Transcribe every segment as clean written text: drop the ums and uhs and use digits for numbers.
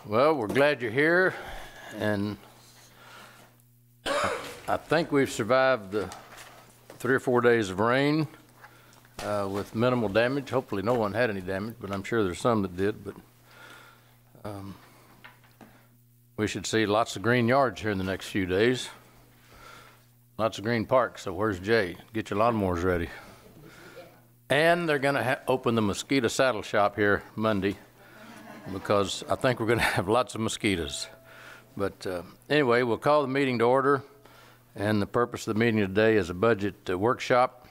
Well, we're glad you're here, and I think we've survived the 3 or 4 days of rain with minimal damage. Hopefully no one had any damage, but I'm sure there's some that did. But we should see lots of green yards here in the next few days. Lots of green parks. So where's Jay? Get your lawnmowers ready. And they're going to open the mosquito saddle shop here Monday, because I think we're going to have lots of mosquitoes. But anyway, we'll call the meeting to order. And the purpose of the meeting today is a budget workshop.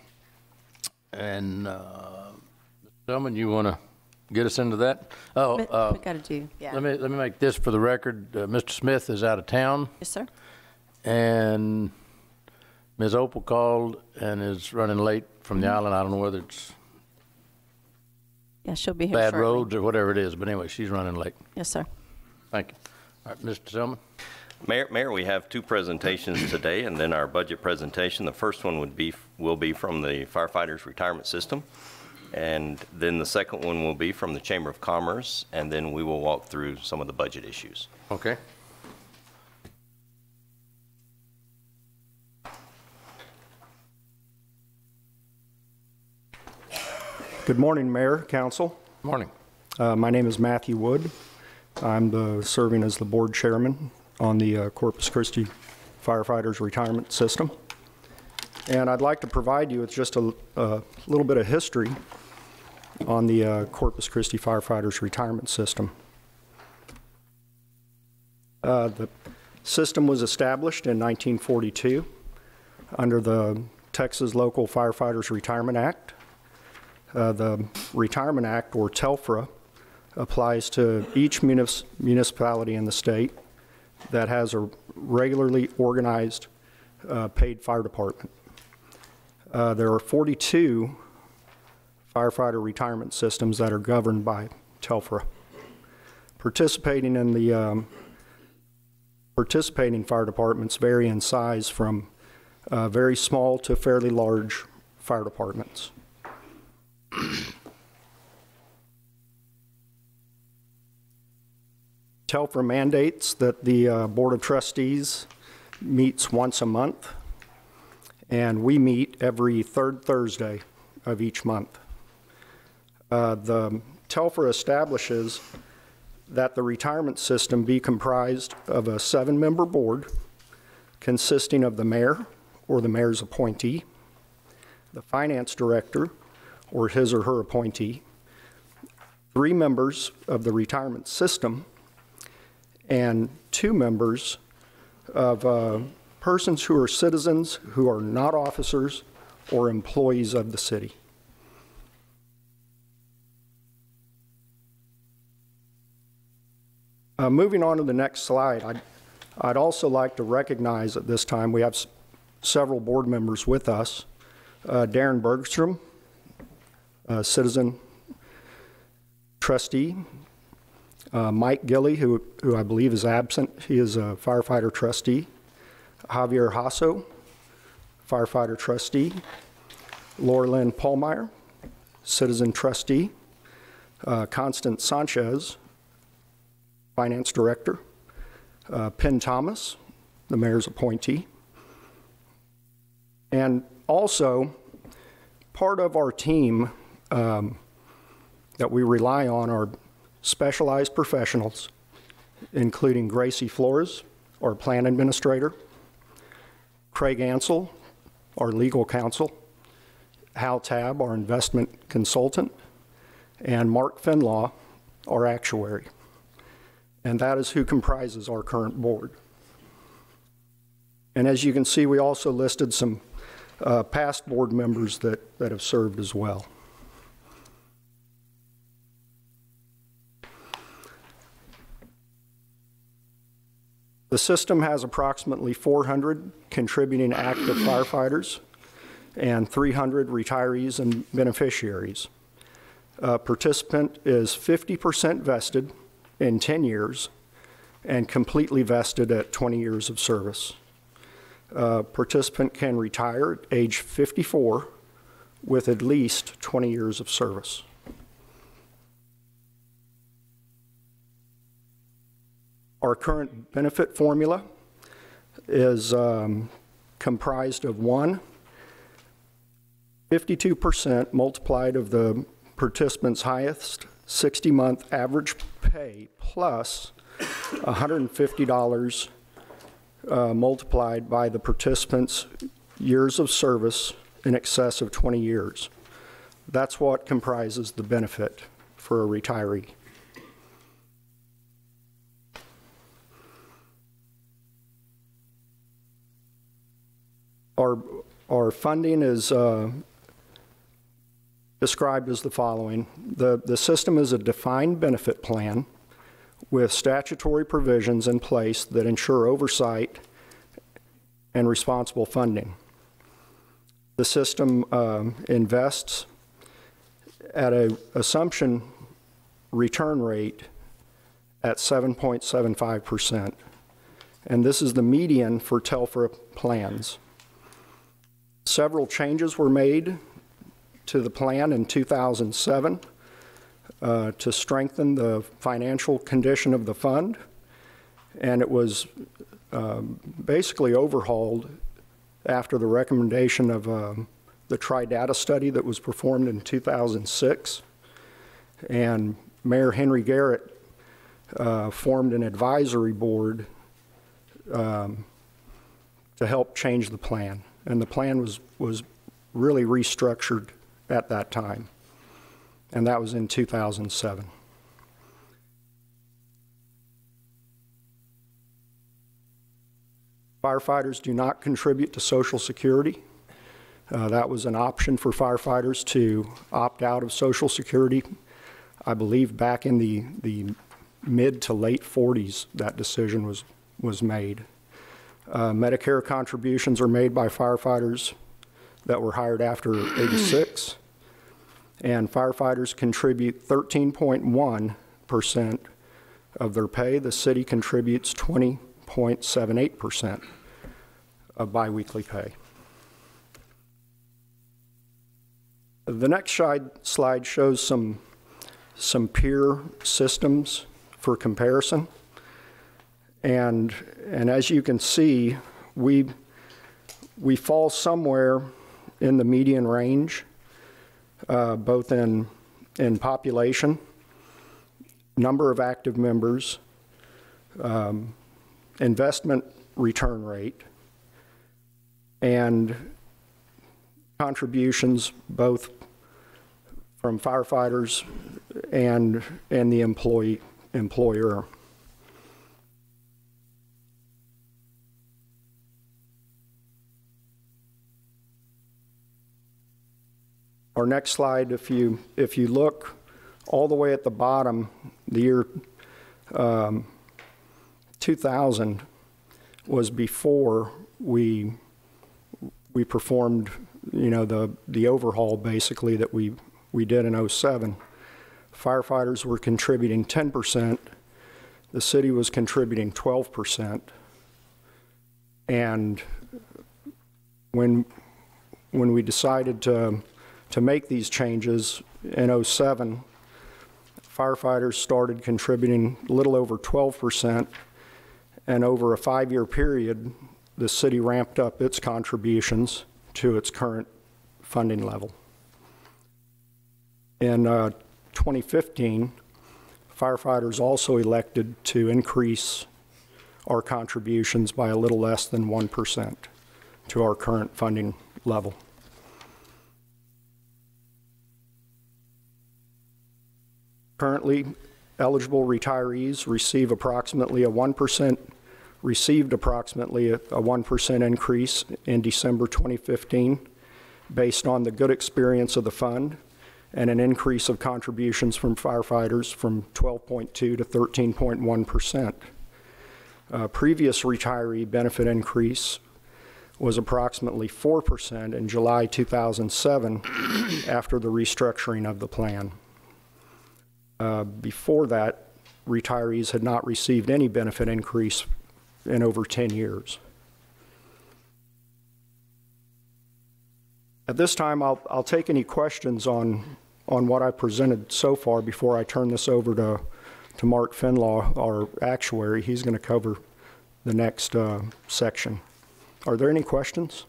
And Mr. Tillman, you want to get us into that? Oh, we got to do. Yeah. Let me make this for the record. Mr. Smith is out of town. Yes, sir. And Ms. Opal called and is running late from the island. I don't know whether it's she'll be here bad shortly. roads or whatever it is, but anyway, she's running late. Yes, sir. Thank you. All right, Mr. Tillman. Mayor, we have 2 presentations today, and then our budget presentation. The first one will be from the Firefighters Retirement System, and then the second one will be from the Chamber of Commerce, and then we will walk through some of the budget issues. Okay. Good morning, Mayor, Council. Morning. My name is Matthew Wood. I'm serving as the board chairman on the Corpus Christi Firefighters Retirement System. And I'd like to provide you with just a little bit of history on the Corpus Christi Firefighters Retirement System. The system was established in 1942 under the Texas Local Firefighters Retirement Act. The Retirement Act, or TELFRA, applies to each municipality in the state that has a regularly organized paid fire department. There are 42 firefighter retirement systems that are governed by TELFRA. Participating fire departments vary in size from very small to fairly large fire departments. TELFRA mandates that the Board of Trustees meets once a month, and we meet every 3rd Thursday of each month. The TELFRA establishes that the retirement system be comprised of a 7-member board consisting of the mayor or the mayor's appointee, the finance director or his or her appointee, 3 members of the retirement system, and 2 members of persons who are citizens who are not officers or employees of the city. Moving on to the next slide, I'd also like to recognize at this time we have several board members with us. Darren Bergstrom, citizen trustee. Mike Gilley, who I believe is absent. He is a firefighter trustee. Javier Hasso, firefighter trustee. Laura Lynn Paulmeyer, citizen trustee. Constance Sanchez, finance director. Penn Thomas, the mayor's appointee. And also, part of our team that we rely on are specialized professionals, including Gracie Flores, our plan administrator, Craig Ansel, our legal counsel, Hal Tabb, our investment consultant, and Mark Finlaw, our actuary. And that is who comprises our current board. And as you can see, we also listed some past board members that have served as well. The system has approximately 400 contributing active firefighters and 300 retirees and beneficiaries. A participant is 50% vested in 10 years and completely vested at 20 years of service. A participant can retire at age 54 with at least 20 years of service. Our current benefit formula is comprised of 52% multiplied of the participant's highest 60-month average pay plus $150 multiplied by the participant's years of service in excess of 20 years. That's what comprises the benefit for a retiree. Our funding is described as the following. The system is a defined benefit plan with statutory provisions in place that ensure oversight and responsible funding. The system invests at an assumption return rate at 7.75%, and this is the median for TELFRA plans. Several changes were made to the plan in 2007 to strengthen the financial condition of the fund, and it was basically overhauled after the recommendation of the Tri-Data study that was performed in 2006. And Mayor Henry Garrett formed an advisory board to help change the plan. And the plan was really restructured at that time. And that was in 2007. Firefighters do not contribute to Social Security. That was an option for firefighters to opt out of Social Security. I believe back in the mid to late 40s, that decision was made. Medicare contributions are made by firefighters that were hired after 86, and firefighters contribute 13.1% of their pay. The city contributes 20.78% of biweekly pay. The next slide shows some peer systems for comparison. And as you can see, we fall somewhere in the median range, both in population, number of active members, investment return rate, and contributions both from firefighters and the employer. Our next slide, if you look all the way at the bottom, the year 2000 was before we performed, the overhaul basically that we did in 07. Firefighters were contributing 10%. The city was contributing 12%. And when we decided to make these changes in 07, firefighters started contributing a little over 12%, and over a 5-year period, the city ramped up its contributions to its current funding level. In 2015, firefighters also elected to increase our contributions by a little less than 1% to our current funding level. Currently, eligible retirees received approximately a 1% increase in December 2015 based on the good experience of the fund and an increase of contributions from firefighters from 12.2 to 13.1%. Previous retiree benefit increase was approximately 4% in July 2007 after the restructuring of the plan. Before that, retirees had not received any benefit increase in over 10 years. At this time, I'll take any questions on what I presented so far before I turn this over to Mark Finlaw, our actuary. He's going to cover the next section. Are there any questions?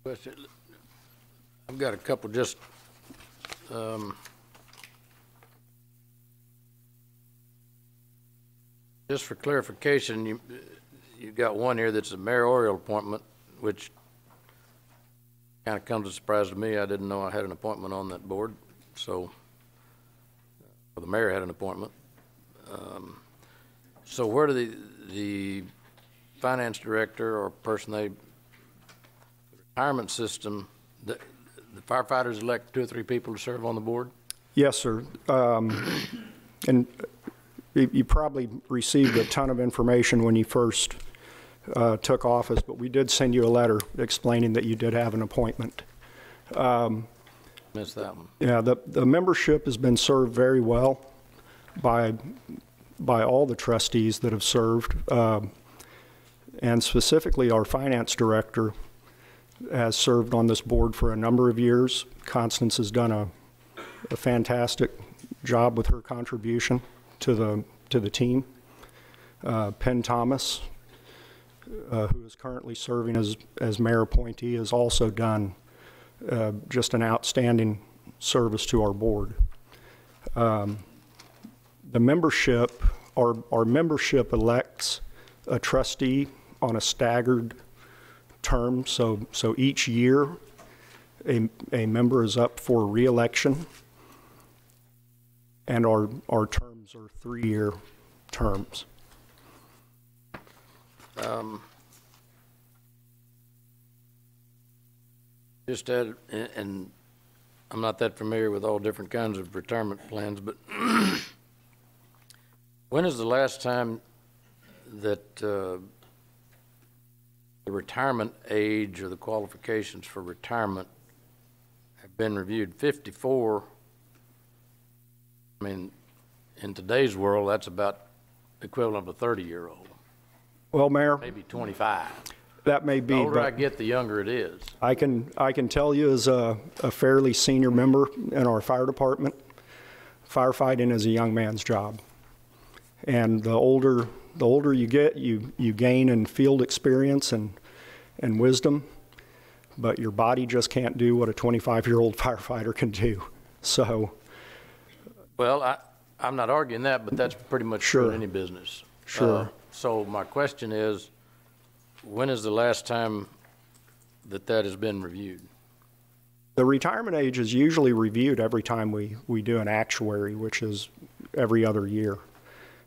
Question. I've got a couple just for clarification. You've got one here that's a mayoral appointment, which kind of comes as a surprise to me. I didn't know I had an appointment on that board, so the mayor had an appointment. So where do the finance director or person retirement system, the firefighters elect 2 or 3 people to serve on the board? Yes, sir. And you probably received a ton of information when you first took office, but we did send you a letter explaining that you did have an appointment. Missed that one. Yeah, the membership has been served very well by all the trustees that have served, and specifically our finance director has served on this board for a number of years. Constance has done a fantastic job with her contribution to the team. Penn Thomas, who is currently serving as mayor appointee, has also done just an outstanding service to our board. The membership, our membership elects a trustee on a staggered term, so each year a member is up for re-election, and our terms are 3-year terms. Just add, and I'm not that familiar with all different kinds of retirement plans, but when is the last time that the retirement age or the qualifications for retirement have been reviewed? 54, I mean, in today's world, that's about equivalent of a 30-year-old. Well, Mayor, Maybe 25. that may be. The older but I get, the younger it is. I can tell you, as a fairly senior member in our fire department, firefighting is a young man's job. And the older you get, you gain in field experience and wisdom, but your body just can't do what a 25-year-old firefighter can do. So, Well, I'm not arguing that, but that's pretty much true in any business. Sure. So my question is, when is the last time that has been reviewed? the retirement age is usually reviewed every time we do an actuary, which is every other year.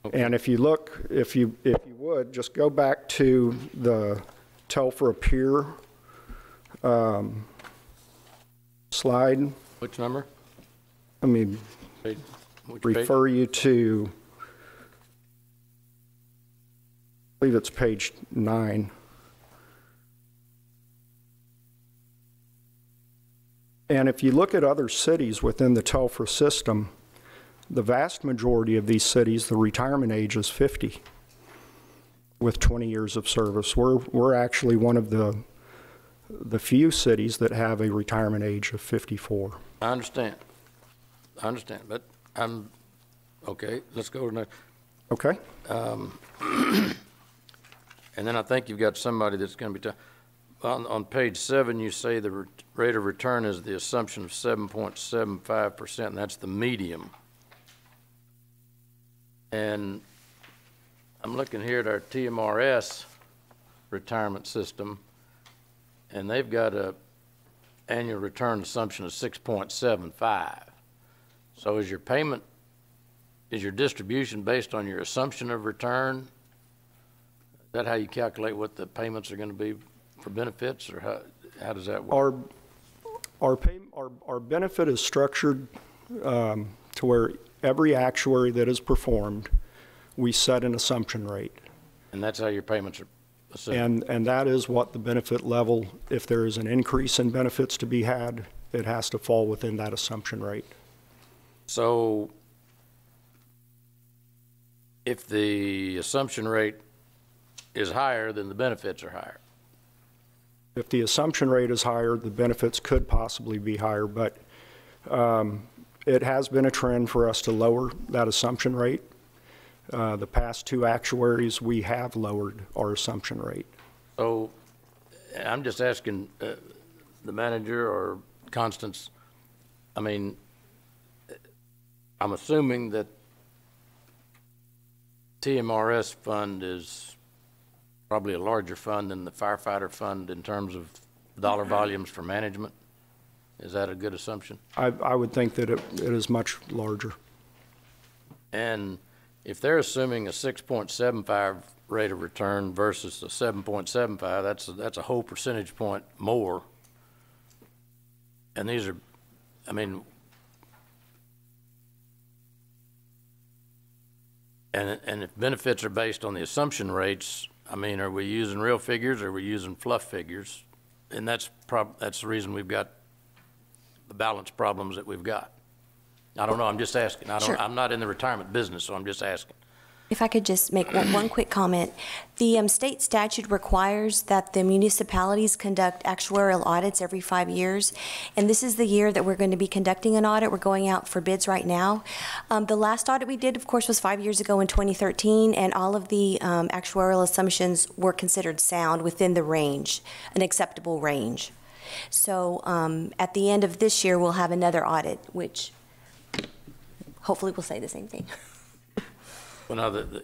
Okay. And if you look, if you would, just go back to the tell for a peer slide. Which number? Let me refer you to, I believe it's page 9. And if you look at other cities within the Telfra system, the vast majority of these cities, the retirement age is 50 with 20 years of service. We're actually one of the few cities that have a retirement age of 54. I understand, but I'm, okay, let's go to the next. Okay. And then I think you've got somebody that's going to be, on page 7, you say the rate of return is the assumption of 7.75%, and that's the medium. And I'm looking here at our TMRS retirement system, and they've got a annual return assumption of 6.75. So is your payment, is your distribution based on your assumption of return? Is that how you calculate what the payments are going to be for benefits, or how does that work? Our benefit is structured to where every actuary that is performed, we set an assumption rate. And that's how your payments are assumed? And that is what the benefit level, if there is an increase in benefits to be had, it has to fall within that assumption rate. So if the assumption rate is higher, then the benefits are higher? If the assumption rate is higher, the benefits could possibly be higher, but It has been a trend for us to lower that assumption rate. The past two actuaries, we have lowered our assumption rate. So I'm just asking the manager or Constance, I mean, I'm assuming that TMRS fund is probably a larger fund than the firefighter fund in terms of dollar volumes for management. Is that a good assumption? I would think that it is much larger. And if they're assuming a 6.75 rate of return versus a 7.75, that's a whole percentage point more. And these are, I mean, and if benefits are based on the assumption rates, I mean, are we using real figures or are we using fluff figures? And that's the reason we've got the balance problems that we've got. I don't know, I'm just asking. Sure. I'm not in the retirement business, so I'm just asking. If I could just make one quick comment. The state statute requires that the municipalities conduct actuarial audits every 5 years, and this is the year that we're going to be conducting an audit. We're going out for bids right now. The last audit we did, of course, was 5 years ago in 2013, and all of the actuarial assumptions were considered sound within the range, an acceptable range. So at the end of this year, we'll have another audit, which hopefully will say the same thing. Well, now, the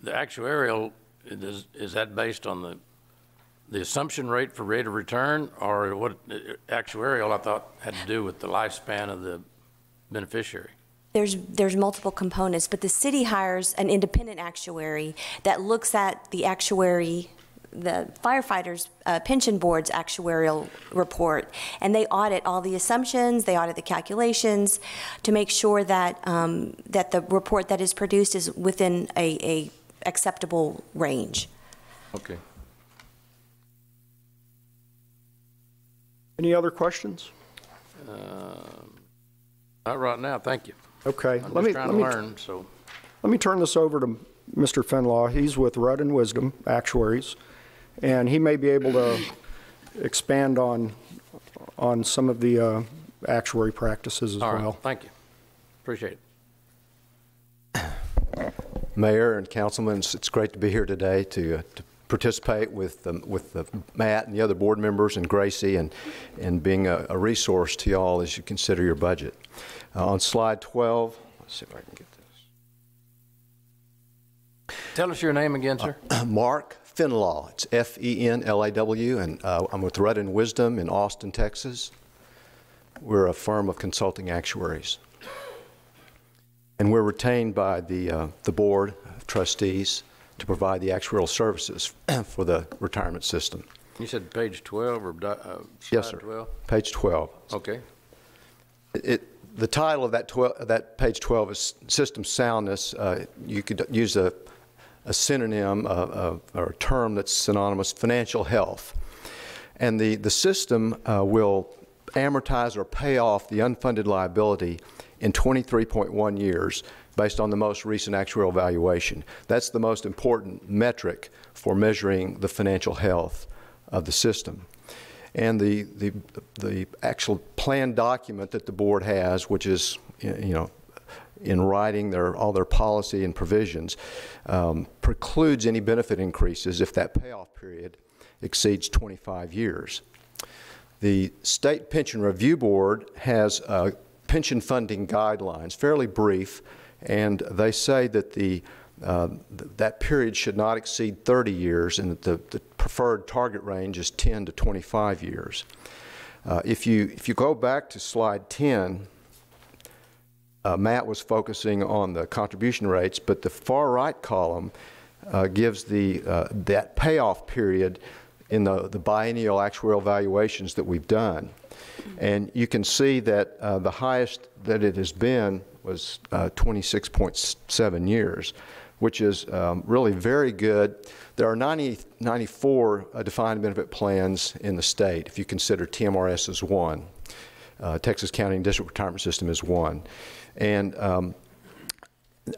actuarial, is that based on the assumption rate for rate of return, or what actuarial I thought had to do with the lifespan of the beneficiary? There's multiple components, but the city hires an independent actuary that looks at the firefighters' pension board's actuarial report, and they audit all the assumptions, they audit the calculations to make sure that that the report that is produced is within a acceptable range. Okay. Any other questions? Not right now, thank you. Okay. I'm just trying to learn, so. Let me turn this over to Mr. Finlaw. He's with Rudd and Wisdom Actuaries, and he may be able to expand on some of the actuary practices as All well. right, thank you. Appreciate it. Mayor and councilmen, it's great to be here today to participate with Matt and the other board members and Gracie and being a resource to y'all as you consider your budget. On slide 12, let's see if I can get this. Tell us your name again, sir. Mark Finlaw. It's F-E-N-L-A-W, and I'm with Rudd and Wisdom in Austin, Texas. We're a firm of consulting actuaries. And we're retained by the board of trustees to provide the actuarial services for the retirement system. You said page 12 or slide Yes, sir. 12? Page 12. Okay. The title of that page 12 is System Soundness. You could use a synonym or a term that's synonymous, financial health. And the system will amortize or pay off the unfunded liability in 23.1 years based on the most recent actuarial valuation. That's the most important metric for measuring the financial health of the system. And the actual plan document that the board has, which is, you know, in writing all their policy and provisions, precludes any benefit increases if that payoff period exceeds 25 years. The State Pension Review Board has pension funding guidelines, fairly brief, and they say that that period should not exceed 30 years and that the preferred target range is 10 to 25 years. If you go back to slide 10, Matt was focusing on the contribution rates, but the far right column gives that payoff period in the biennial actuarial valuations that we've done. And you can see that the highest that it has been was 26.7 years, which is really very good. There are 94 defined benefit plans in the state, if you consider TMRS as one. Texas County and District Retirement System is one. And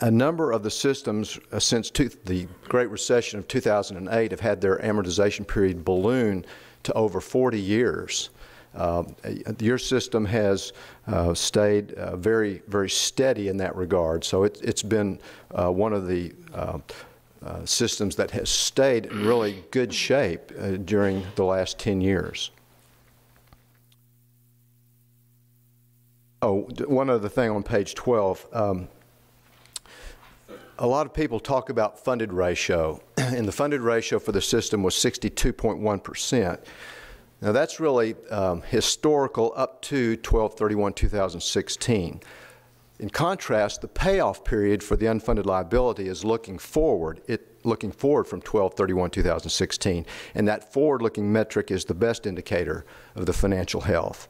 a number of the systems since the Great Recession of 2008 have had their amortization period balloon to over 40 years. Your system has stayed very, very steady in that regard. So it's been one of the systems that has stayed in really good shape during the last 10 years. Oh, one other thing on page 12. A lot of people talk about funded ratio, and the funded ratio for the system was 62.1%. Now that's really historical up to 12/31/2016. In contrast, the payoff period for the unfunded liability is looking forward. Looking forward from 12/31/2016, and that forward-looking metric is the best indicator of the financial health.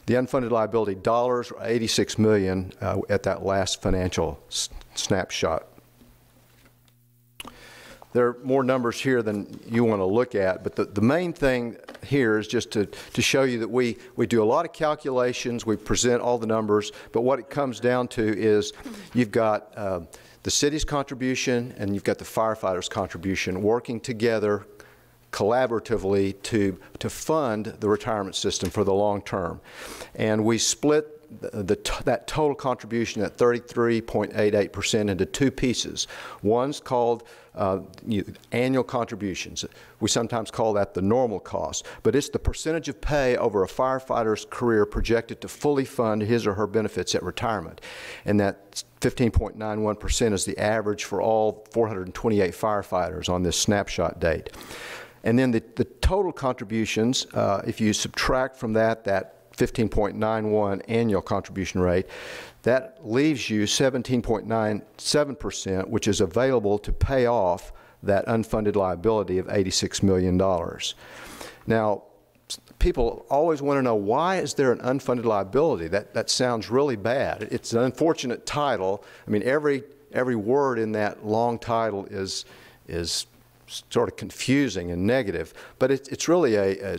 The unfunded liability dollars are $86 million at that last financial snapshot. There are more numbers here than you want to look at, but the main thing here is just to show you that we do a lot of calculations, we present all the numbers, but what it comes down to is you've got the city's contribution and you've got the firefighters' contribution working together collaboratively to fund the retirement system for the long term. And we split that total contribution at 33.88% into two pieces. One's called annual contributions. We sometimes call that the normal cost, but it's the percentage of pay over a firefighter's career projected to fully fund his or her benefits at retirement. And that 15.91% is the average for all 428 firefighters on this snapshot date. And then the total contributions, if you subtract from that 15.91 annual contribution rate, that leaves you 17.97%, which is available to pay off that unfunded liability of $86 million. Now, people always want to know, why is there an unfunded liability? That sounds really bad. It's an unfortunate title. I mean, every word in that long title is sort of confusing and negative, but it's really a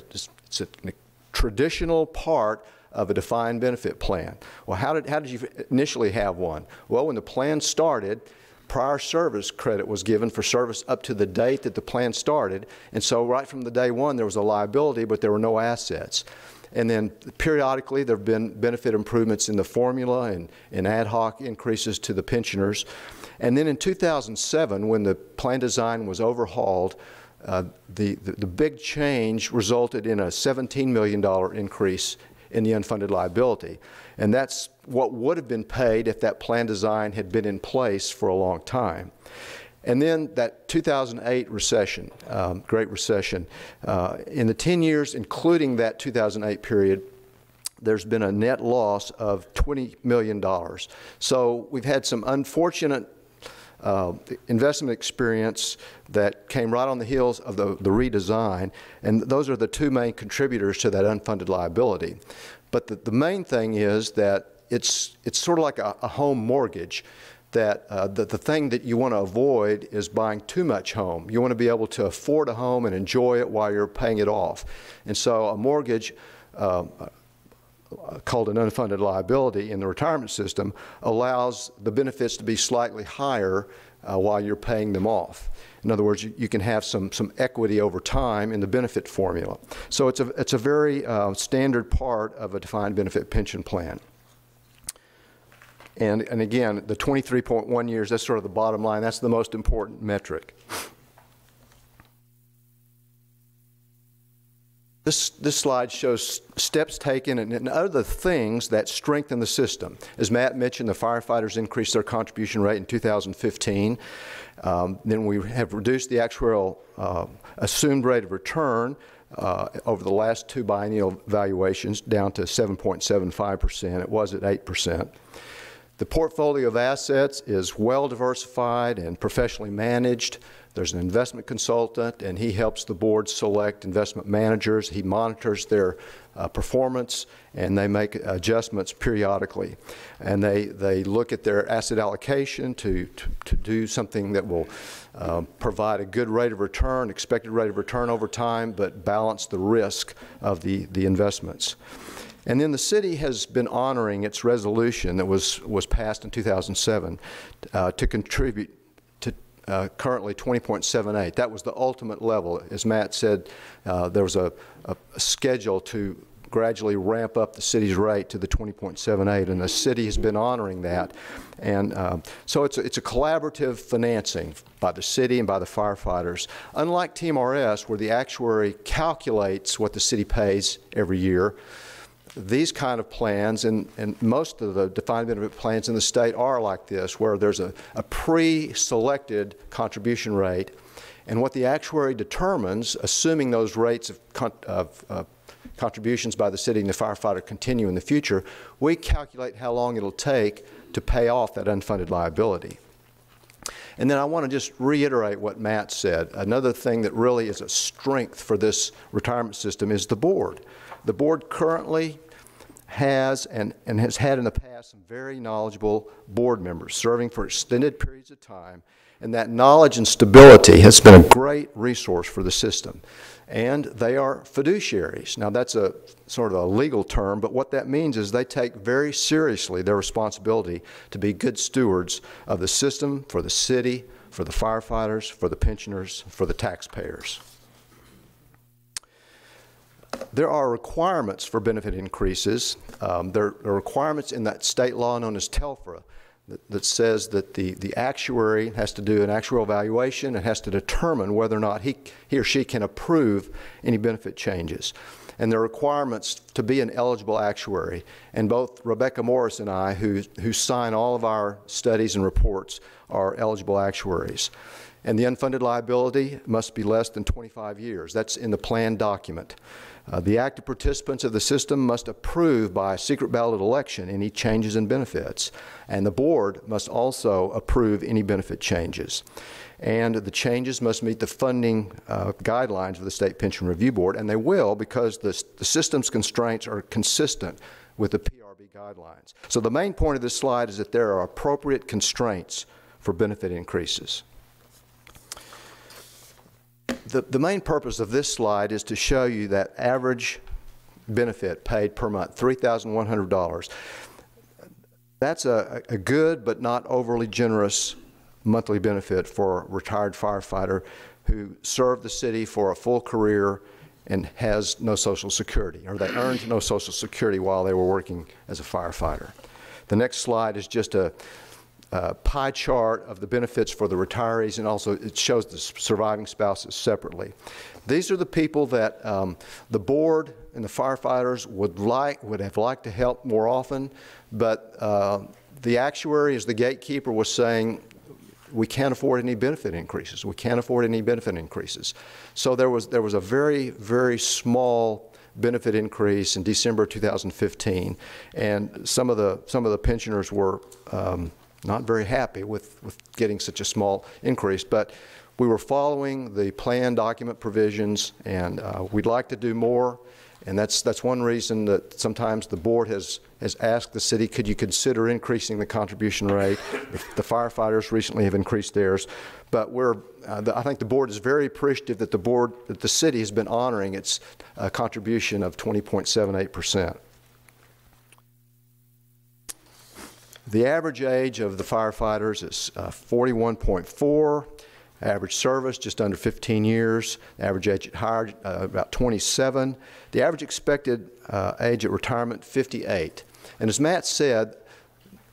traditional part of a defined benefit plan. Well, how did you initially have one? Well, when the plan started, prior service credit was given for service up to the date that the plan started, and so right from the day one there was a liability, but there were no assets. And then periodically there have been benefit improvements in the formula and ad hoc increases to the pensioners. And then in 2007, when the plan design was overhauled, the big change resulted in a $17 million increase in the unfunded liability. And that's what would have been paid if that plan design had been in place for a long time. And then that 2008 recession, Great Recession, in the 10 years, including that 2008 period, there's been a net loss of $20 million. So we've had some unfortunate investment experience that came right on the heels of the redesign, and those are the two main contributors to that unfunded liability. But the main thing is that it's sort of like a home mortgage, that the thing that you want to avoid is buying too much home. You want to be able to afford a home and enjoy it while you're paying it off. And so a mortgage called an unfunded liability in the retirement system allows the benefits to be slightly higher while you're paying them off. In other words, you can have some equity over time in the benefit formula. So it's a very standard part of a defined benefit pension plan. And again, the 23.1 years, that's sort of the bottom line. That's the most important metric. This slide shows steps taken and other things that strengthen the system. As Matt mentioned, the firefighters increased their contribution rate in 2015. Then we have reduced the actuarial assumed rate of return over the last two biennial valuations down to 7.75%. It was at 8%. The portfolio of assets is well diversified and professionally managed. There's an investment consultant, and he helps the board select investment managers. He monitors their performance, and they make adjustments periodically. And they look at their asset allocation to do something that will provide a good rate of return, expected rate of return over time, but balance the risk of the investments. And then the city has been honoring its resolution that was passed in 2007 to contribute to currently 20.78. That was the ultimate level. As Matt said, there was a schedule to gradually ramp up the city's rate to the 20.78, and the city has been honoring that. And so it's a collaborative financing by the city and by the firefighters. Unlike TMRS, where the actuary calculates what the city pays every year, these kind of plans, and most of the defined benefit plans in the state are like this, where there's a pre-selected contribution rate, and what the actuary determines, assuming those rates of contributions by the city and the firefighter continue in the future, we calculate how long it'll take to pay off that unfunded liability. And then I want to just reiterate what Matt said. Another thing that really is a strength for this retirement system is the board. The board currently has and has had in the past some very knowledgeable board members serving for extended periods of time, and that knowledge and stability has been a great resource for the system. And they are fiduciaries. Now that's a sort of a legal term, but what that means is they take very seriously their responsibility to be good stewards of the system for the city, for the firefighters, for the pensioners, for the taxpayers. There are requirements for benefit increases. There are requirements in that state law known as TELFRA that says that the actuary has to do an actuarial evaluation and has to determine whether or not he or she can approve any benefit changes. And there are requirements to be an eligible actuary. And both Rebecca Morris and I, who sign all of our studies and reports, are eligible actuaries. And the unfunded liability must be less than 25 years. That's in the plan document. The active participants of the system must approve by secret ballot election any changes in benefits, and the board must also approve any benefit changes. And the changes must meet the funding guidelines of the State Pension Review Board, and they will, because the system's constraints are consistent with the PRB guidelines. So the main point of this slide is that there are appropriate constraints for benefit increases. The main purpose of this slide is to show you that average benefit paid per month, $3,100. That's a good but not overly generous monthly benefit for a retired firefighter who served the city for a full career and has no Social Security, or they earned no Social Security while they were working as a firefighter. The next slide is just a pie chart of the benefits for the retirees, and also it shows the surviving spouses separately. These are the people that the board and the firefighters would have liked to help more often, but the actuary, as the gatekeeper, was saying, we can't afford any benefit increases. We can't afford any benefit increases. So there was a very, very small benefit increase in December 2015, and some of the pensioners were not very happy with getting such a small increase, but we were following the plan document provisions, and we'd like to do more, and that's one reason that sometimes the board has asked the city, could you consider increasing the contribution rate? The firefighters recently have increased theirs, but I think the board is very appreciative that the city has been honoring its contribution of 20.78%. The average age of the firefighters is 41.4, average service just under 15 years, average age at hire about 27, the average expected age at retirement 58. And as Matt said,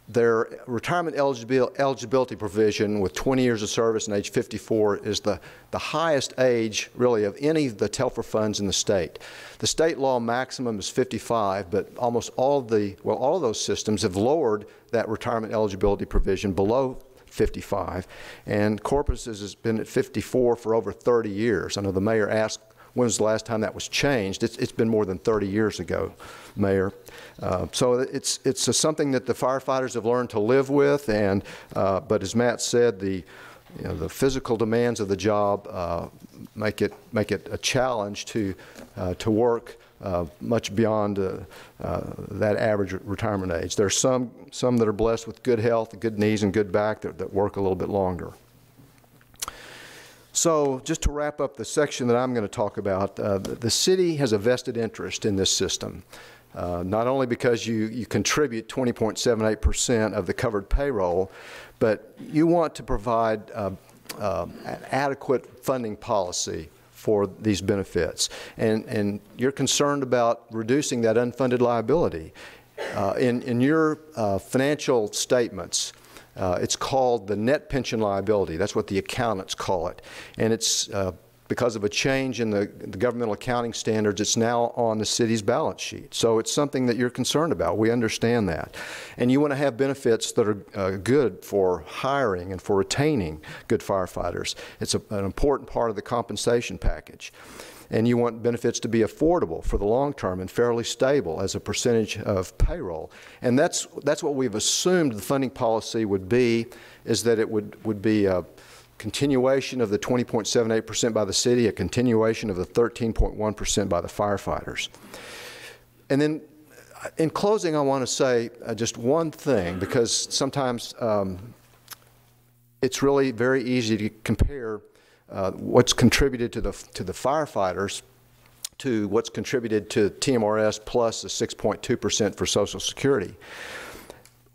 their retirement eligibility provision with 20 years of service and age 54 is the highest age, really, of any of the TELFRA funds in the state. The state law maximum is 55, but almost all of those systems have lowered that retirement eligibility provision below 55, and Corpus has been at 54 for over 30 years. I know the mayor asked when was the last time that was changed. It's been more than 30 years ago, Mayor. So it's something that the firefighters have learned to live with, and but as Matt said, the physical demands of the job make it a challenge to work much beyond that average retirement age. There are some that are blessed with good health, good knees, and good back that work a little bit longer. So just to wrap up the section that I'm going to talk about, the city has a vested interest in this system, not only because you contribute 20.78% of the covered payroll, but you want to provide an adequate funding policy for these benefits. And you're concerned about reducing that unfunded liability. In your financial statements, it's called the net pension liability. That's what the accountants call it. And it's because of a change in the governmental accounting standards, it's now on the city's balance sheet. So it's something that you're concerned about. We understand that. And you want to have benefits that are good for hiring and for retaining good firefighters. It's an important part of the compensation package. And you want benefits to be affordable for the long term and fairly stable as a percentage of payroll. And that's what we've assumed the funding policy would be, is that it would be a continuation of the 20.78% by the city, a continuation of the 13.1% by the firefighters. And then in closing, I want to say just one thing, because sometimes it's really very easy to compare what's contributed to the firefighters to what's contributed to TMRS plus the 6.2% for Social Security.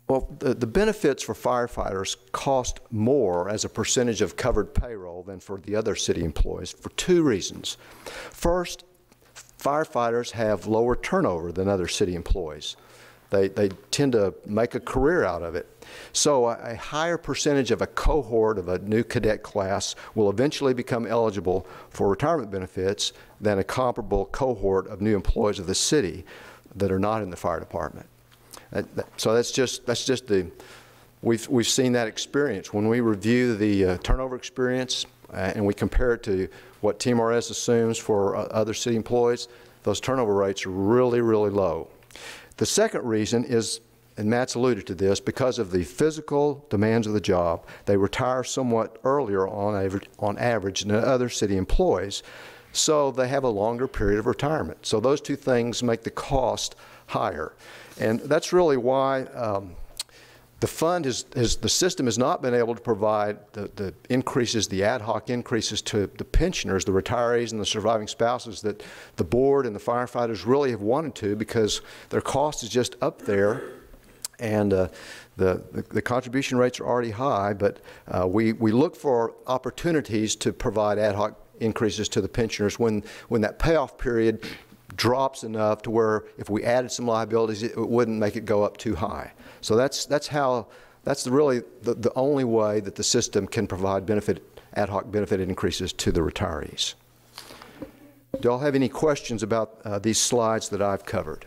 Well, the benefits for firefighters cost more as a percentage of covered payroll than for the other city employees for two reasons. First, firefighters have lower turnover than other city employees. They tend to make a career out of it. So a higher percentage of a cohort of a new cadet class will eventually become eligible for retirement benefits than a comparable cohort of new employees of the city that are not in the fire department. So that's just we've seen that experience. When we review the turnover experience and we compare it to what TMRS assumes for other city employees, those turnover rates are really, really low. The second reason is, and Matt's alluded to this, because of the physical demands of the job, they retire somewhat earlier on average than other city employees, so they have a longer period of retirement. So those two things make the cost higher. And that's really why the fund the system has not been able to provide the increases, the ad hoc increases to the pensioners, the retirees and the surviving spouses that the board and the firefighters really have wanted to, because their cost is just up there, and the contribution rates are already high. But we look for opportunities to provide ad hoc increases to the pensioners when that payoff period drops enough to where if we added some liabilities, it wouldn't make it go up too high. So that's really the only way that the system can provide ad hoc benefit increases to the retirees. Do y'all have any questions about these slides that I've covered?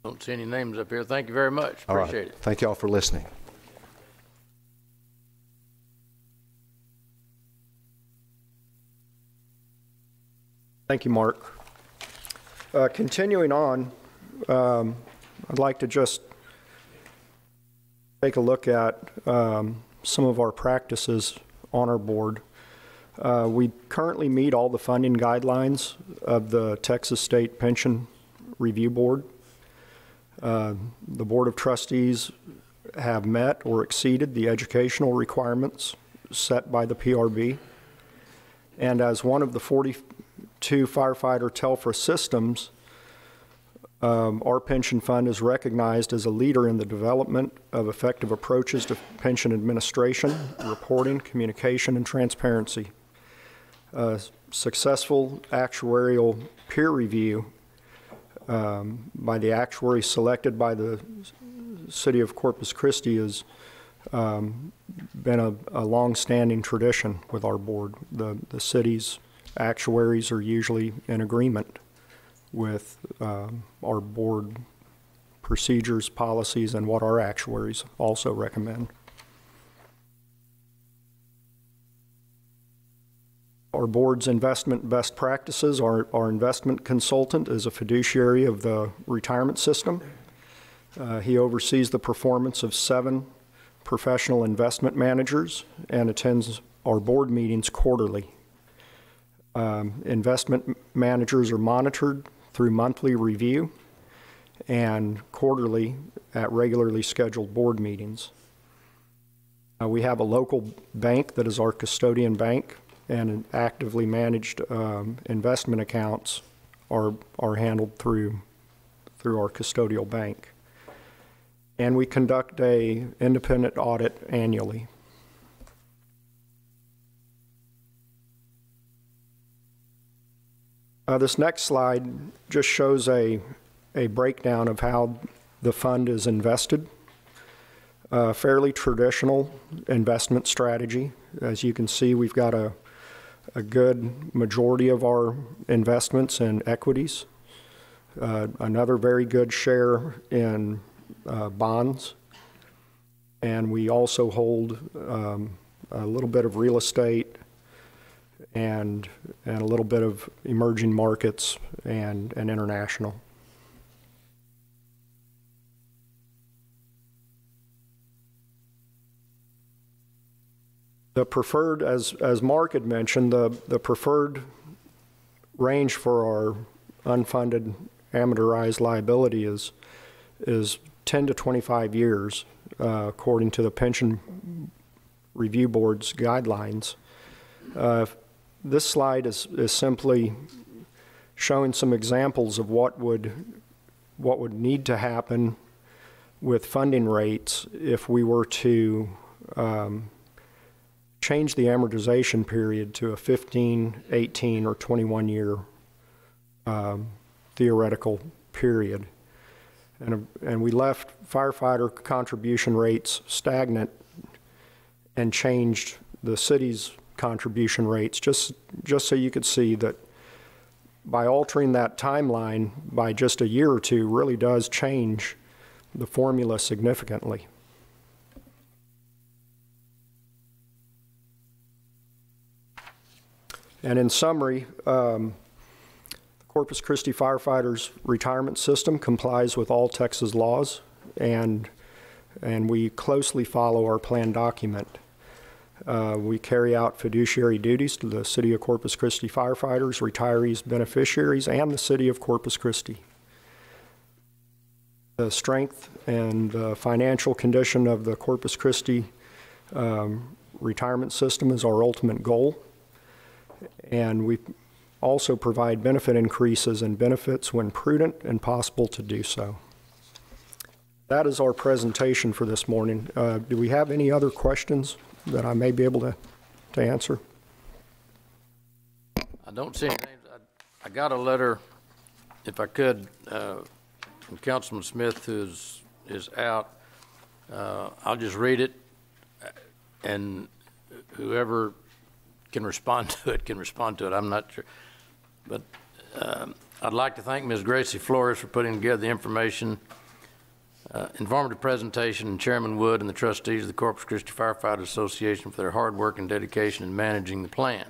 Don't see any names up here. Thank you very much. Appreciate it. Thank y'all for listening. Thank you, Mark. Continuing on, I'd like to just take a look at some of our practices on our board. We currently meet all the funding guidelines of the Texas State Pension Review Board. The Board of Trustees have met or exceeded the educational requirements set by the PRB. And as one of the 42 firefighter TELFRA systems, our pension fund is recognized as a leader in the development of effective approaches to pension administration, reporting, communication, and transparency. Successful actuarial peer review by the actuary selected by the city of Corpus Christi has been a long-standing tradition with our board. The city's actuaries are usually in agreement with our board procedures, policies, and what our actuaries also recommend. Our board's investment best practices, our investment consultant is a fiduciary of the retirement system. He oversees the performance of 7 professional investment managers and attends our board meetings quarterly. Investment managers are monitored through monthly review and quarterly at regularly scheduled board meetings. We have a local bank that is our custodian bank, and actively managed investment accounts are handled through our custodial bank. And we conduct an independent audit annually. This next slide just shows a breakdown of how the fund is invested. Fairly traditional investment strategy. As you can see, we've got a good majority of our investments in equities, another very good share in bonds, and we also hold a little bit of real estate and a little bit of emerging markets and international. The preferred, as Mark had mentioned, the preferred range for our unfunded amortized liability is 10 to 25 years, according to the Pension Review Board's guidelines. This slide is simply showing some examples of what would need to happen with funding rates if we were to change the amortization period to a 15, 18, or 21-year theoretical period. And we left firefighter contribution rates stagnant and changed the city's contribution rates, just so you could see that by altering that timeline by just a year or two really does change the formula significantly. And in summary, the Corpus Christi firefighters retirement system complies with all Texas laws, and we closely follow our plan document. We carry out fiduciary duties to the City of Corpus Christi firefighters, retirees, beneficiaries, and the City of Corpus Christi. The strength and financial condition of the Corpus Christi retirement system is our ultimate goal. And we also provide benefit increases and benefits when prudent and possible to do so. That is our presentation for this morning. Do we have any other questions that I may be able to answer? I don't see any names. I got a letter, if I could, from Councilman Smith, who is out. I'll just read it, and whoever can respond to it, I'm not sure. But I'd like to thank Ms. Gracie Flores for putting together the informative presentation, and Chairman Wood and the trustees of the Corpus Christi Firefighters Association for their hard work and dedication in managing the plan.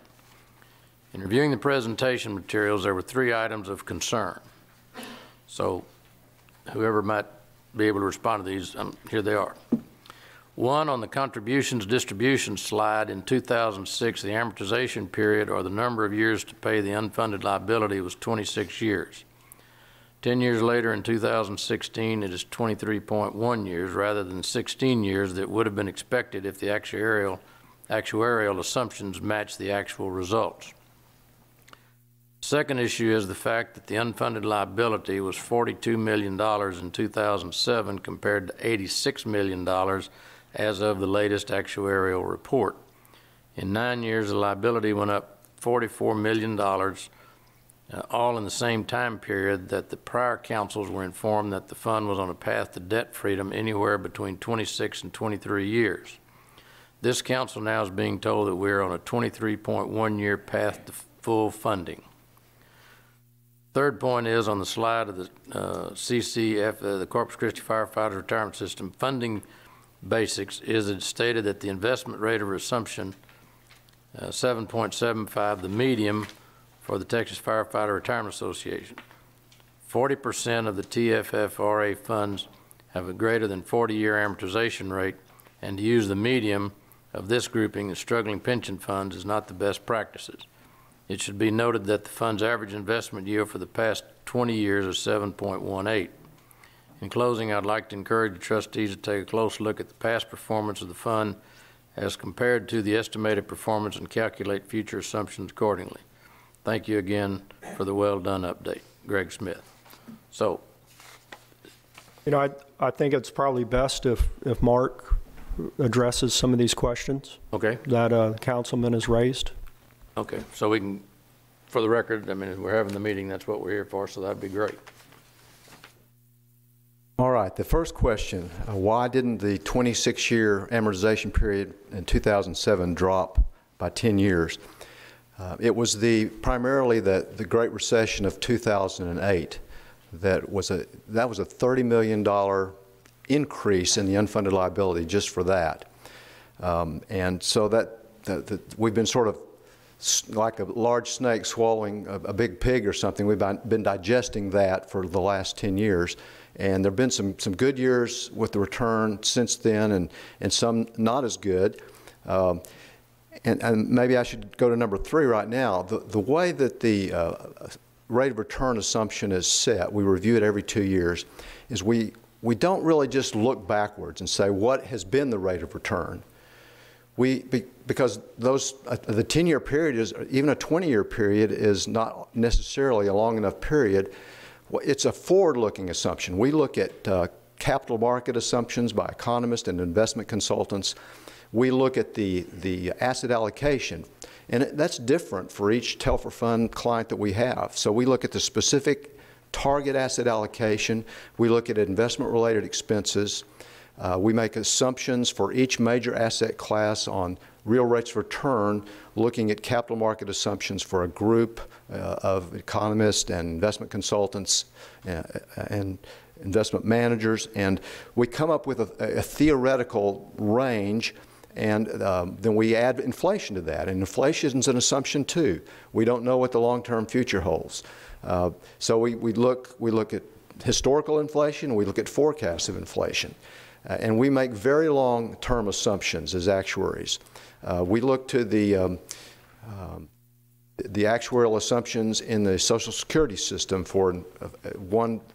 In reviewing the presentation materials, there were 3 items of concern. So whoever might be able to respond to these, here they are. 1, on the contributions distribution slide in 2006, the amortization period, or the number of years to pay the unfunded liability, was 26 years. 10 years later, in 2016, it is 23.1 years rather than 16 years that would have been expected if the actuarial assumptions match the actual results. Second issue is the fact that the unfunded liability was $42 million in 2007 compared to $86 million as of the latest actuarial report. In 9 years, the liability went up $44 million, all in the same time period that the prior councils were informed that the fund was on a path to debt freedom anywhere between 26 and 23 years. This council now is being told that we're on a 23.1-year path to full funding. Third point is on the slide of the the Corpus Christi Firefighters Retirement System funding basics is it stated that the investment rate of assumption 7.75, the medium for the Texas Firefighter Retirement Association. 40% of the TFFRA funds have a greater than 40-year amortization rate, and to use the medium of this grouping of struggling pension funds is not the best practices. It should be noted that the fund's average investment yield for the past 20 years is 7.18. In closing, I'd like to encourage the trustees to take a close look at the past performance of the fund as compared to the estimated performance and calculate future assumptions accordingly. Thank you again for the well-done update. Greg Smith. So, you know, I think it's probably best if Mark addresses some of these questions okay, that the councilman has raised. Okay, so we can for the record, I mean, we're having the meeting, that's what we're here for, so that'd be great. All right, the first question, why didn't the 26-year amortization period in 2007 drop by 10 years? It was primarily the Great Recession of 2008 that was a $30 million increase in the unfunded liability just for that. And so that we've been sort of like a large snake swallowing a big pig or something. We've been digesting that for the last 10 years. And there have been some good years with the return since then, and some not as good. And maybe I should go to number 3 right now. The way that the rate of return assumption is set, we review it every 2 years, is we don't really just look backwards and say what has been the rate of return. Because the 10-year period is, even a 20-year period is not necessarily a long enough period. It's a forward-looking assumption. We look at capital market assumptions by economists and investment consultants. We look at the asset allocation, and that's different for each Telfer Fund client that we have. So we look at the specific target asset allocation. We look at investment-related expenses. We make assumptions for each major asset class on real rates of return, looking at capital market assumptions for a group of economists and investment consultants and investment managers. And we come up with a theoretical range, and then we add inflation to that. And inflation is an assumption too. We don't know what the long-term future holds. So we look at historical inflation, we look at forecasts of inflation. And we make very long-term assumptions as actuaries. We look to the actuarial assumptions in the Social Security system for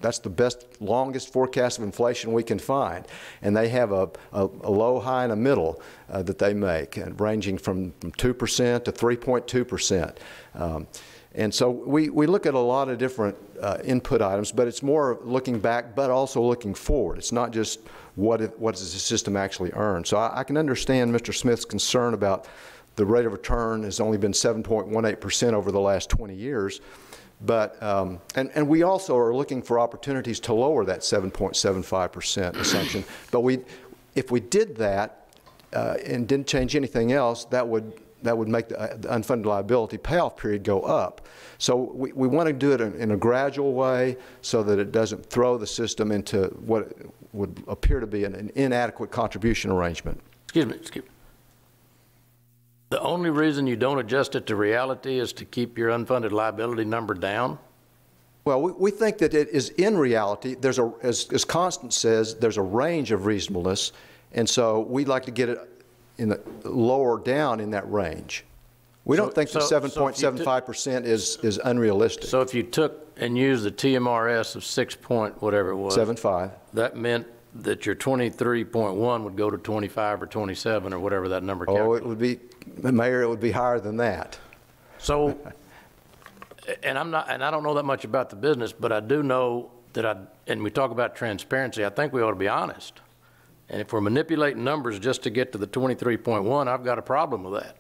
that's the best, longest forecast of inflation we can find. And they have a low, high, and a middle that they make, ranging from 2% to 3.2%. And so we look at a lot of different input items, but it's more looking back, but also looking forward. It's not just what does the system actually earn. So I can understand Mr. Smith's concern about the rate of return has only been 7.18% over the last 20 years. But, and we also are looking for opportunities to lower that 7.75% assumption. But if we did that and didn't change anything else, that would make the unfunded liability payoff period go up. So we want to do it in a gradual way so that it doesn't throw the system into what would appear to be an inadequate contribution arrangement. Excuse me. The only reason you don't adjust it to reality is to keep your unfunded liability number down? Well, we think that it is in reality. There's as Constance says, there's a range of reasonableness, and so we'd like to get it in the lower down in that range. We don't think the 7.75% is unrealistic. So if you took and used the TMRS of 6 point whatever it was, 7.5, that meant that your 23.1 would go to 25 or 27 or whatever that number calculated. Oh, it would be, Mayor, it would be higher than that. So, and I don't know that much about the business, but I do know that and we talk about transparency, I think we ought to be honest. And if we're manipulating numbers just to get to the 23.1, I've got a problem with that.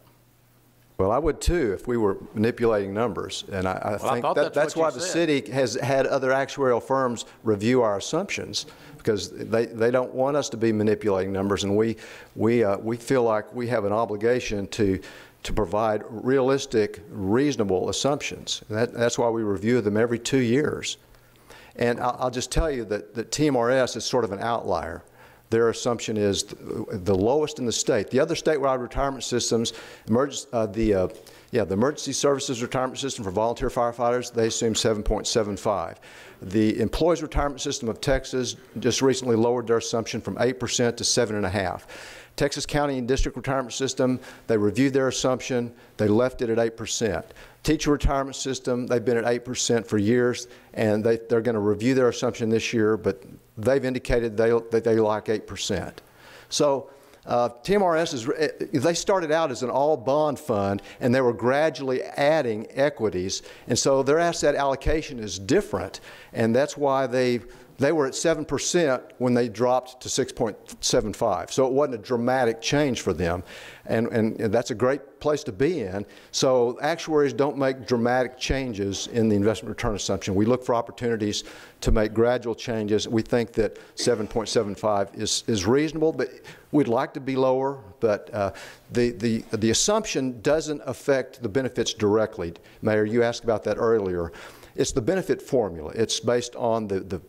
Well, I would too if we were manipulating numbers. And I think that's why the city has had other actuarial firms review our assumptions, because they don't want us to be manipulating numbers, and we feel like we have an obligation to provide realistic, reasonable assumptions. That's why we review them every 2 years. And I'll just tell you that TMRS is sort of an outlier. Their assumption is the lowest in the state. The other statewide retirement systems, the Emergency Services Retirement System for volunteer firefighters, they assume 7.75. The Employees Retirement System of Texas just recently lowered their assumption from 8% to 7.5%. Texas County and District Retirement System, they reviewed their assumption, they left it at 8%. Teacher Retirement System, they've been at 8% for years, and they're going to review their assumption this year, but they've indicated that they like 8%. So TMRS they started out as an all bond fund, and they were gradually adding equities, and so their asset allocation is different, and that's why they They were at 7% when they dropped to 6.75. So it wasn't a dramatic change for them. And that's a great place to be in. So actuaries don't make dramatic changes in the investment return assumption. We look for opportunities to make gradual changes. We think that 7.75 is reasonable, but we'd like to be lower. But the assumption doesn't affect the benefits directly. Mayor, you asked about that earlier. It's the benefit formula. It's based on the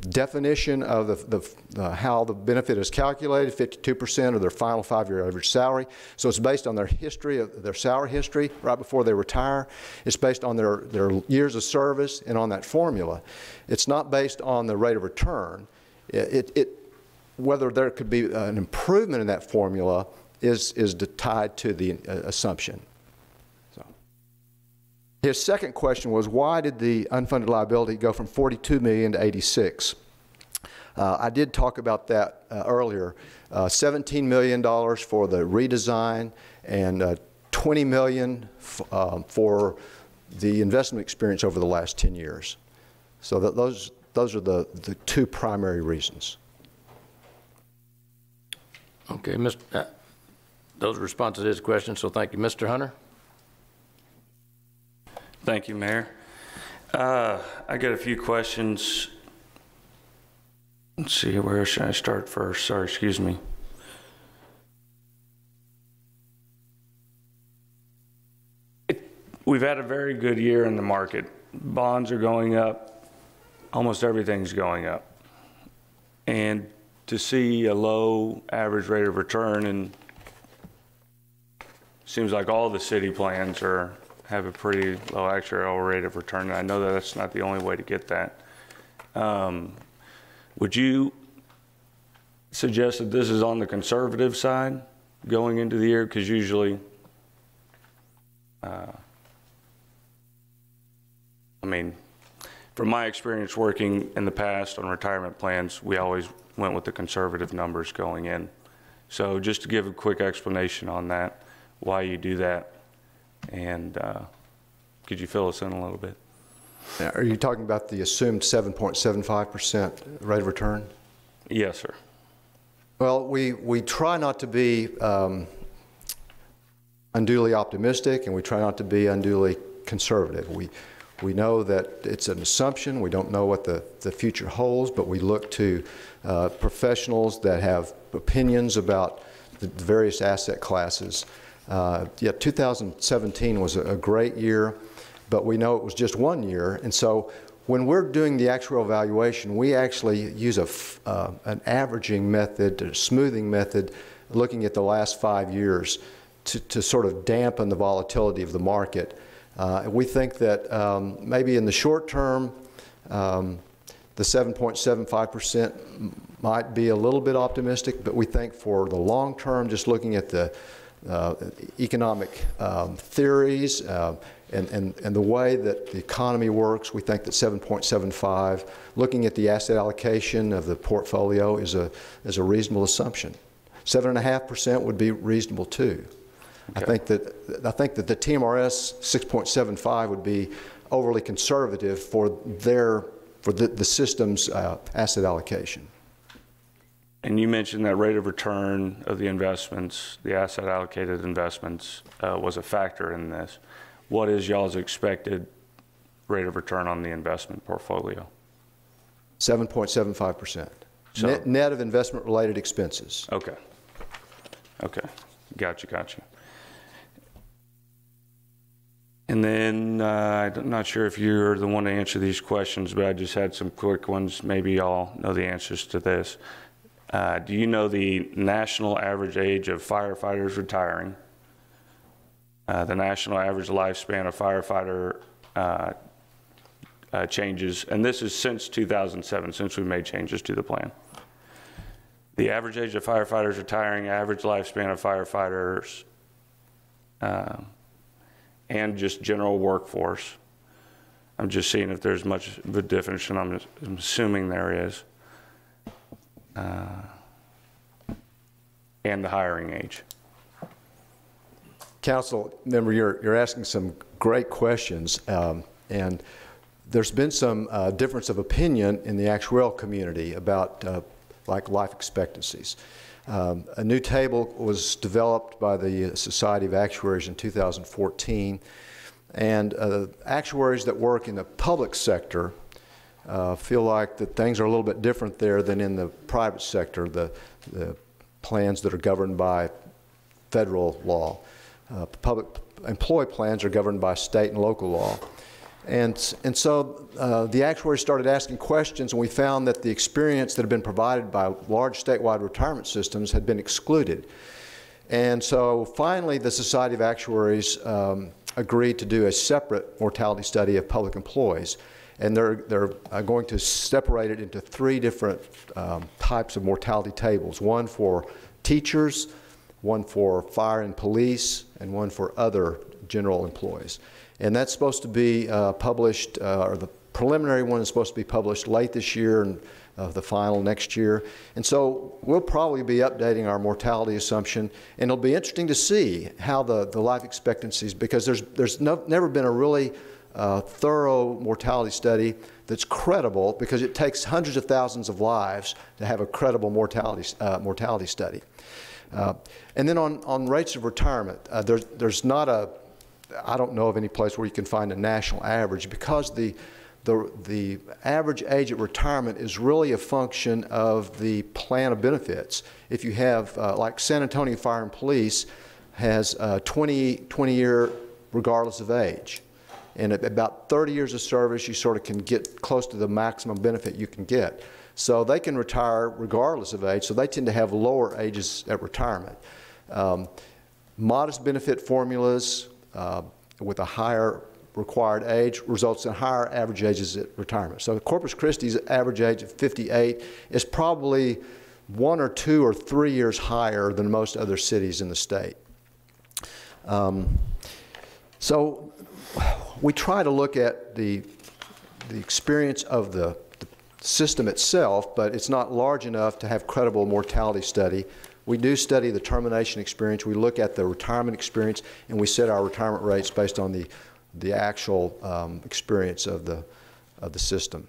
definition of how the benefit is calculated, 52% of their final 5-year average salary. So it's based on their history, their salary history right before they retire. It's based on their years of service and on that formula. It's not based on the rate of return. Whether there could be an improvement in that formula is tied to the assumption. His second question was, why did the unfunded liability go from 42 million to 86? I did talk about that earlier. $17 million for the redesign and $20 million for the investment experience over the last 10 years. So those are the two primary reasons. Okay, those are responses to his questions, so thank you. Mr. Hunter? Thank you, Mayor. I got a few questions. Let's see, where should I start first? Sorry, excuse me. We've had a very good year in the market. Bonds are going up. Almost everything's going up. And to see a low average rate of return, and seems like all the city plans have a pretty low actuarial rate of return. And I know that that's not the only way to get that. Would you suggest that this is on the conservative side going into the year? Because usually, I mean, from my experience working in the past on retirement plans, we always went with the conservative numbers going in. So just to give a quick explanation on that, why you do that. And could you fill us in a little bit? Now, are you talking about the assumed 7.75% rate of return? Yes, sir. Well, we try not to be unduly optimistic, and we try not to be unduly conservative. We know that it's an assumption. We don't know what the future holds, but we look to professionals that have opinions about the various asset classes. Yeah, 2017 was a great year, but we know it was just one year. And so when we're doing the actuarial valuation, we actually use an averaging method, a smoothing method, looking at the last 5 years to sort of dampen the volatility of the market. We think that maybe in the short term, the 7.75% might be a little bit optimistic, but we think for the long term, just looking at the economic theories and the way that the economy works, we think that 7.75, looking at the asset allocation of the portfolio, is a reasonable assumption. 7.5% would be reasonable too. Okay. I think that the TMRS 6.75 would be overly conservative for the system's asset allocation. And you mentioned that rate of return of the investments, the asset allocated investments, was a factor in this. What is y'all's expected rate of return on the investment portfolio? 7.75%. So, net of investment-related expenses. Okay. Okay. Gotcha. And then I'm not sure if you're the one to answer these questions, but I just had some quick ones. Maybe y'all know the answers to this. Do you know the national average age of firefighters retiring? The national average lifespan of firefighter changes, and this is since 2007, since we made changes to the plan. The average age of firefighters retiring, average lifespan of firefighters, and just general workforce. I'm just seeing if there's much of a difference, and I'm assuming there is. And the hiring age. Council member, you're asking some great questions, and there's been some difference of opinion in the actuarial community about like life expectancies. A new table was developed by the Society of Actuaries in 2014, and actuaries that work in the public sector feel like that things are a little bit different there than in the private sector, the plans that are governed by federal law. Public employee plans are governed by state and local law. And so the actuaries started asking questions, and we found that the experience that had been provided by large statewide retirement systems had been excluded. And so finally the Society of Actuaries agreed to do a separate mortality study of public employees. And they're going to separate it into 3 different types of mortality tables, one for teachers, one for fire and police, and one for other general employees. And that's supposed to be published, or the preliminary one is supposed to be published late this year, and the final next year. And so we'll probably be updating our mortality assumption, and it'll be interesting to see how the life expectancies, because there's never been a really thorough mortality study that's credible, because it takes hundreds of thousands of lives to have a credible mortality study. And then on rates of retirement, there's not a, I don't know of any place where you can find a national average, because the average age at retirement is really a function of the plan of benefits. If you have, like San Antonio Fire and Police has 20-year regardless of age. And at about 30 years of service, you sort of can get close to the maximum benefit you can get. So they can retire regardless of age, so they tend to have lower ages at retirement. Modest benefit formulas with a higher required age results in higher average ages at retirement. So Corpus Christi's average age of 58 is probably 1 or 2 or 3 years higher than most other cities in the state. So we try to look at the experience of the system itself, but it's not large enough to have credible mortality study. We do study the termination experience. We look at the retirement experience, and we set our retirement rates based on the actual experience of the system.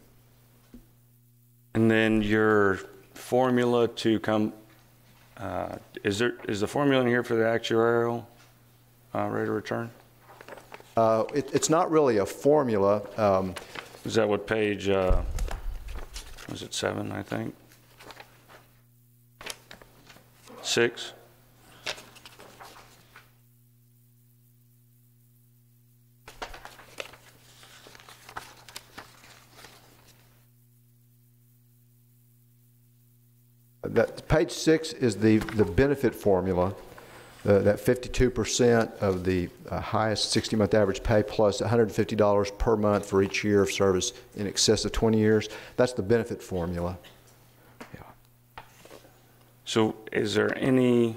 And then your formula to come, is the formula in here for the actuarial rate of return? It's not really a formula. Is that what page, was it 7, I think? 6? That page 6 is the benefit formula. That 52% of the highest 60-month average pay plus $150 per month for each year of service in excess of 20 years. That's the benefit formula. Yeah. So is there any,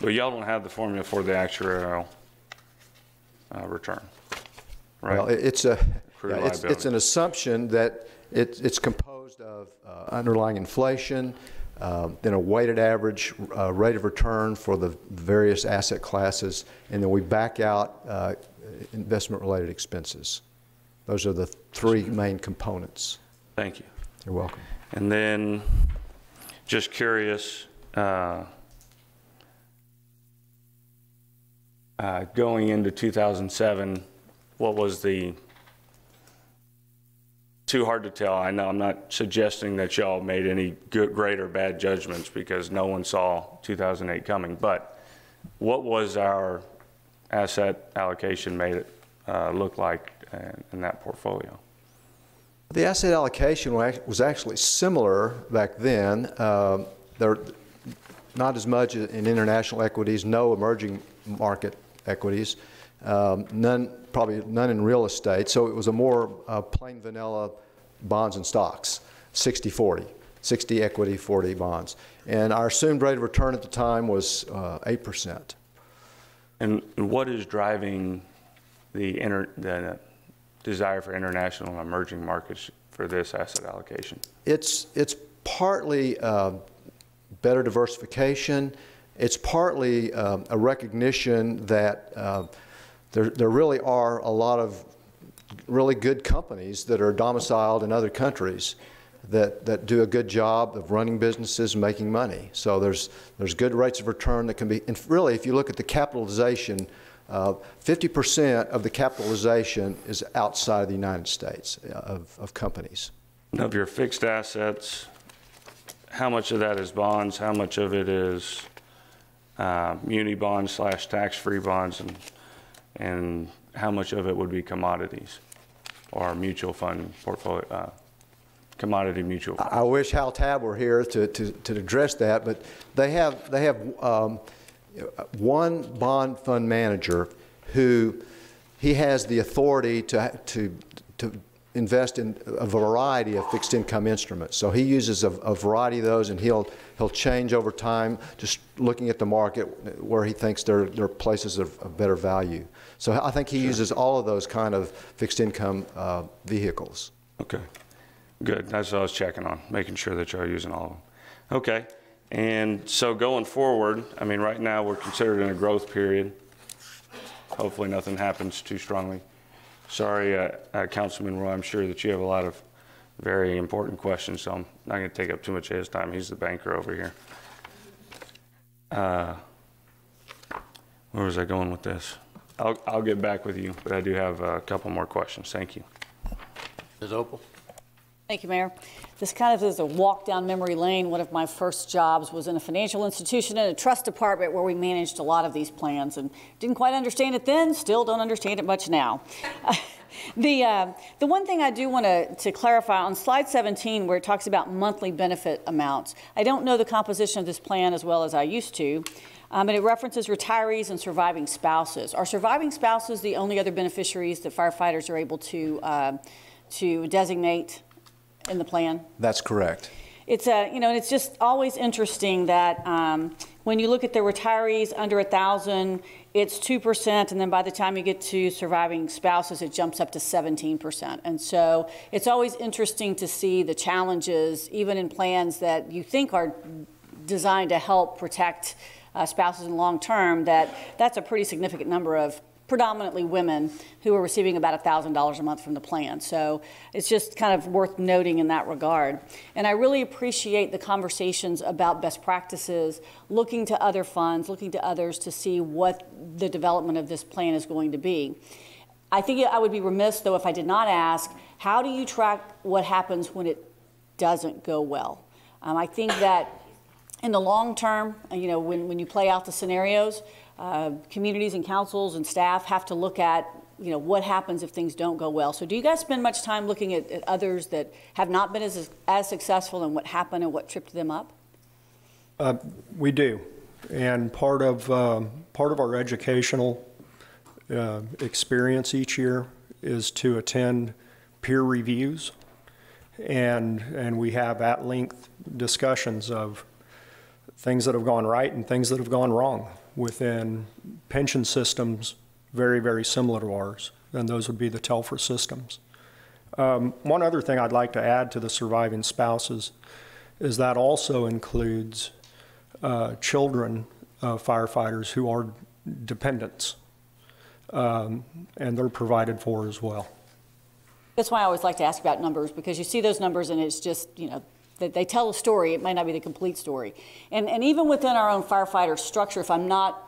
well, y'all don't have the formula for the actuarial return, right? Well, it's an assumption that it's composed of underlying inflation, then a weighted average rate of return for the various asset classes, and then we back out investment-related expenses. Those are the 3 main components. Thank you. You're welcome. And then, just curious, going into 2007, what was the, too hard to tell. I know I'm not suggesting that y'all made any good, great or bad judgments, because no one saw 2008 coming, but what was our asset allocation made it look like in that portfolio? The asset allocation was actually similar back then. There not as much in international equities, no emerging market equities, probably none in real estate. So it was a more plain vanilla bonds and stocks, 60-40, 60 equity, 40 bonds. And our assumed rate of return at the time was 8%. And what is driving the desire for international and emerging markets for this asset allocation? It's partly better diversification. It's partly a recognition that there really are a lot of really good companies that are domiciled in other countries that do a good job of running businesses and making money. So there's good rates of return that can be, and really if you look at the capitalization, 50% of the capitalization is outside of the United States of companies. Of your fixed assets, how much of that is bonds? How much of it is muni bonds / tax-free bonds? And how much of it would be commodities or mutual fund portfolio, commodity mutual funds? I wish Hal Tabb were here to address that, but they have one bond fund manager who he has the authority to invest in a variety of fixed income instruments. So he uses a variety of those, and he'll change over time, just looking at the market where he thinks there are places of better value. So I think he uses all of those kind of fixed income vehicles. Okay, good. That's what I was checking on, making sure that you're using all of them. Okay, and so going forward, I mean, right now we're considered in a growth period. Hopefully nothing happens too strongly. Sorry, Councilman Roy, I'm sure that you have a lot of very important questions, so I'm not going to take up too much of his time. He's the banker over here. Where was I going with this? I'll get back with you, but I do have a couple more questions. Thank you. Ms. Opal? Thank you, Mayor. This kind of is a walk down memory lane. One of my first jobs was in a financial institution in a trust department where we managed a lot of these plans and didn't quite understand it then, still don't understand it much now. The one thing I do want to clarify on slide 17 where it talks about monthly benefit amounts, I don't know the composition of this plan as well as I used to, and it references retirees and surviving spouses. Are surviving spouses the only other beneficiaries that firefighters are able to designate in the plan? That's correct. It's and it's just always interesting that when you look at the retirees under 1,000, it's 2%, and then by the time you get to surviving spouses, it jumps up to 17%. And so it's always interesting to see the challenges, even in plans that you think are designed to help protect spouses in the long term, that's a pretty significant number of predominantly women who are receiving about $1,000 a month from the plan. So it's just kind of worth noting in that regard. And I really appreciate the conversations about best practices, looking to other funds, looking to others to see what the development of this plan is going to be. I think I would be remiss, though, if I did not ask, how do you track what happens when it doesn't go well? I think that in the long term, when you play out the scenarios, communities and councils and staff have to look at, what happens if things don't go well. So do you guys spend much time looking at others that have not been as successful and what happened and what tripped them up? We do. And part of our educational experience each year is to attend peer reviews. And we have at-length discussions of things that have gone right and things that have gone wrong within pension systems very, very similar to ours, and those would be the Telfer systems. One other thing I'd like to add to the surviving spouses is that also includes children of firefighters who are dependents, and they're provided for as well. That's why I always like to ask about numbers, because you see those numbers and it's just, that they tell a story. It might not be the complete story. And even within our own firefighter structure, if I'm not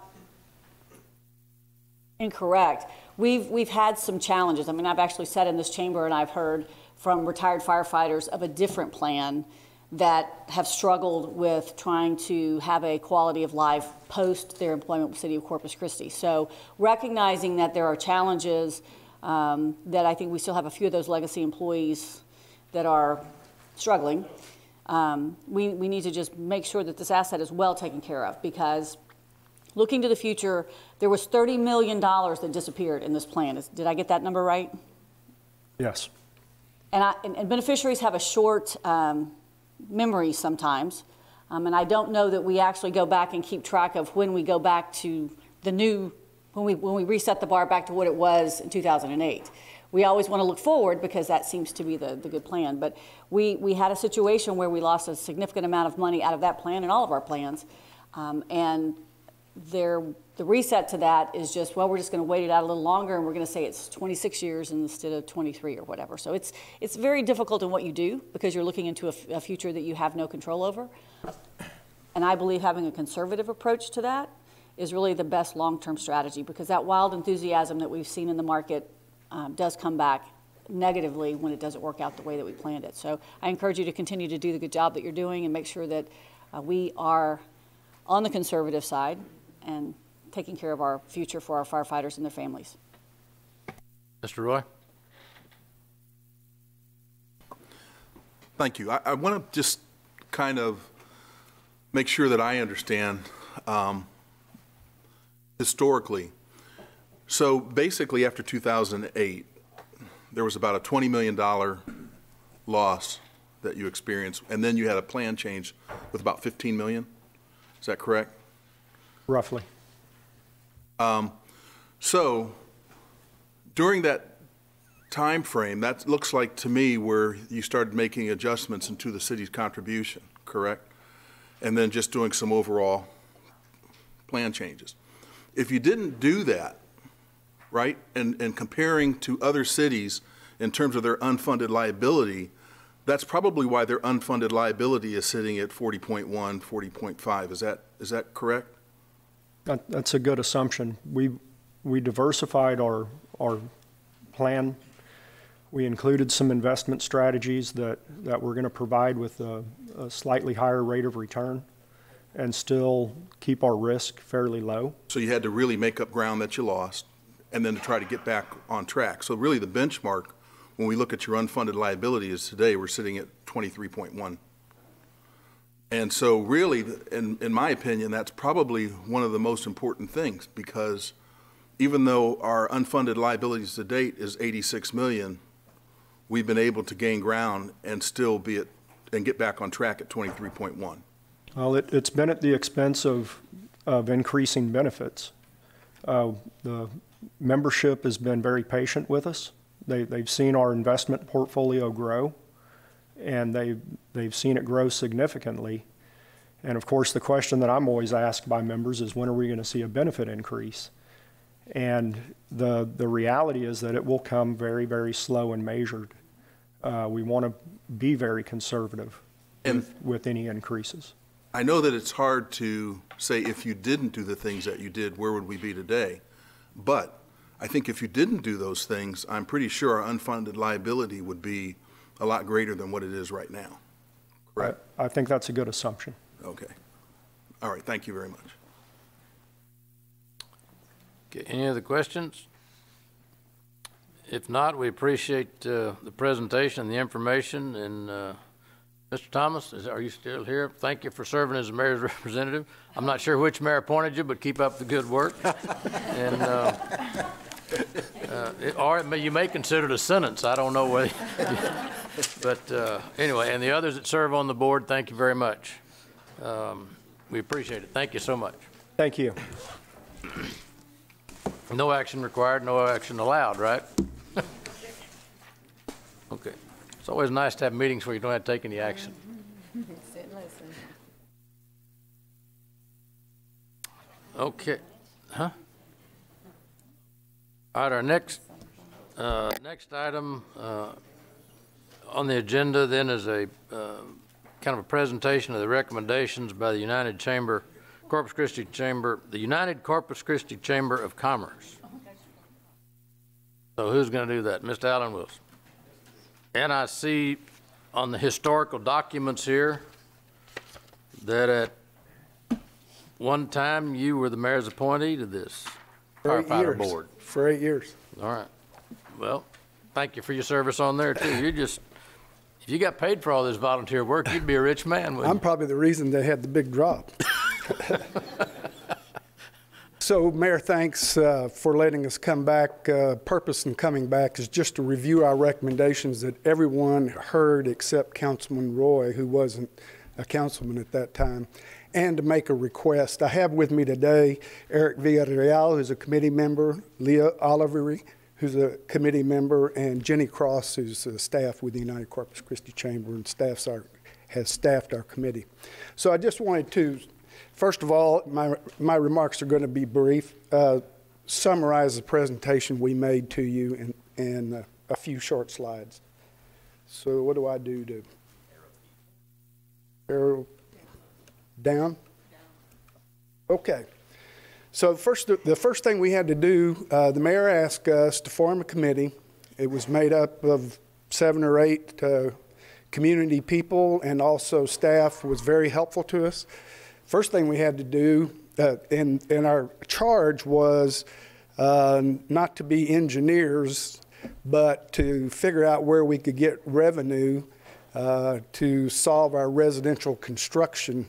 incorrect, we've had some challenges. I mean, I've actually sat in this chamber and I've heard from retired firefighters of a different plan that have struggled with trying to have a quality of life post their employment with the City of Corpus Christi. So recognizing that there are challenges, that I think we still have a few of those legacy employees that are struggling. We need to just make sure that this asset is well taken care of, because looking to the future, there was $30 million that disappeared in this plan. Did I get that number right? Yes. And beneficiaries have a short memory sometimes, and I don't know that we actually go back and keep track of when we go back to the new, when we reset the bar back to what it was in 2008. We always want to look forward because that seems to be the good plan. But we had a situation where we lost a significant amount of money out of that plan and all of our plans. And the reset to that is just, well, we're just going to wait it out a little longer, and we're going to say it's 26 years instead of 23 or whatever. So it's very difficult in what you do because you're looking into a future that you have no control over. And I believe having a conservative approach to that is really the best long-term strategy, because that wild enthusiasm that we've seen in the market does come back negatively when it doesn't work out the way that we planned it. So I encourage you to continue to do the good job that you're doing and make sure that we are on the conservative side and taking care of our future for our firefighters and their families. Mr. Roy? Thank you. I want to just kind of make sure that I understand historically. So basically after 2008, there was about a $20 million loss that you experienced, and then you had a plan change with about 15 million. Is that correct? Roughly. So during that time frame, that looks like to me where you started making adjustments into the city's contribution, correct? And then just doing some overall plan changes. If you didn't do that, right, and comparing to other cities in terms of their unfunded liability, that's probably why their unfunded liability is sitting at 40.1, 40.5. Is that correct? That's a good assumption. We diversified our plan. We included some investment strategies that we're going to provide with a slightly higher rate of return and still keep our risk fairly low. So you had to really make up ground that you lost and then to try to get back on track. So really the benchmark when we look at your unfunded liability is today we're sitting at 23.1. And so really, in my opinion, that's probably one of the most important things, because even though our unfunded liabilities to date is 86 million, we've been able to gain ground and still get back on track at 23.1. Well, it's been at the expense of increasing benefits. The membership has been very patient with us. They've seen our investment portfolio grow, and they've seen it grow significantly. And of course, the question that I'm always asked by members is, when are we going to see a benefit increase? And the reality is that it will come very, very slow and measured. We want to be very conservative with any increases. I know that it's hard to say if you didn't do the things that you did, where would we be today? But I think if you didn't do those things, I'm pretty sure our unfunded liability would be a lot greater than what it is right now. Correct? I think that's a good assumption. Okay. All right. Thank you very much. Okay, any other questions? If not, we appreciate the presentation and the information. And Mr. Thomas, are you still here? Thank you for serving as the mayor's representative. I'm not sure which mayor appointed you, but keep up the good work. And or you may consider it a sentence. I don't know whether. But anyway, and the others that serve on the board, thank you very much. We appreciate it. Thank you so much. Thank you. No action required, no action allowed, right? Okay. It's always nice to have meetings where you don't have to take any action. Sit and listen. Okay. Huh? All right, our next item on the agenda then is a kind of a presentation of the recommendations by the United Corpus Christi Chamber of Commerce. So who's going to do that? Mr. Allen Wilson. And I see on the historical documents here that at one time you were the mayor's appointee to this firefighter board. For 8 years. All right. Well, thank you for your service on there too. If you got paid for all this volunteer work, you'd be a rich man, wouldn't you? I'm probably the reason they had the big drop. So, Mayor, thanks for letting us come back. Purpose in coming back is just to review our recommendations that everyone heard except Councilman Roy, who wasn't a councilman at that time, and to make a request. I have with me today Eric Villarreal, who's a committee member, Leah Olivery, who's a committee member, and Jenny Cross, who's staff with the United Corpus Christi Chamber and has staffed our committee. So I just wanted to First of all, my remarks are going to be brief. Summarize the presentation we made to you in a few short slides. So what do I do to arrow down? Okay. So the first thing we had to do, the mayor asked us to form a committee. It was made up of 7 or 8 community people, and also staff was very helpful to us. First thing we had to do, and our charge was not to be engineers, but to figure out where we could get revenue to solve our residential construction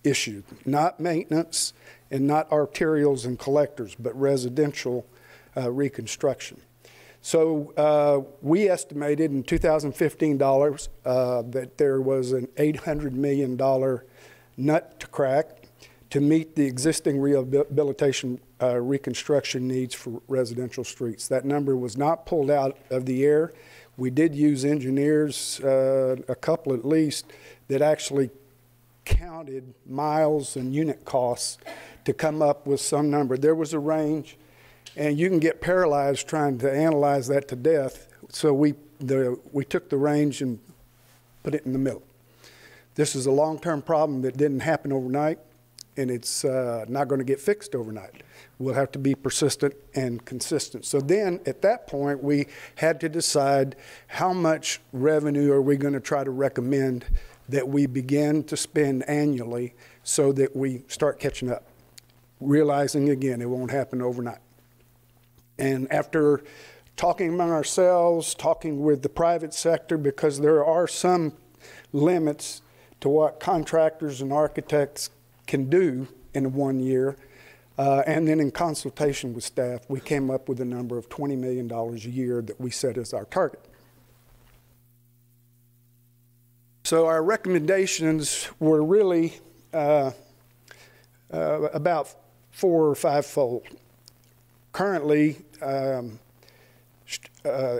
issue, not maintenance and not arterials and collectors, but residential reconstruction. So we estimated in 2015 dollars that there was an $800 million nut to crack to meet the existing rehabilitation reconstruction needs for residential streets. That number was not pulled out of the air. We did use engineers, a couple at least, that actually counted miles and unit costs to come up with some number. There was a range, and you can get paralyzed trying to analyze that to death. So we took the range and put it in the middle. This is a long-term problem that didn't happen overnight, and it's not going to get fixed overnight. We'll have to be persistent and consistent. So then, at that point, we had to decide how much revenue are we going to try to recommend that we begin to spend annually so that we start catching up, realizing, again, it won't happen overnight. And after talking among ourselves, talking with the private sector, because there are some limits to what contractors and architects can do in 1 year, and then in consultation with staff, we came up with a number of $20 million a year that we set as our target. So our recommendations were really about 4 or 5-fold. Currently,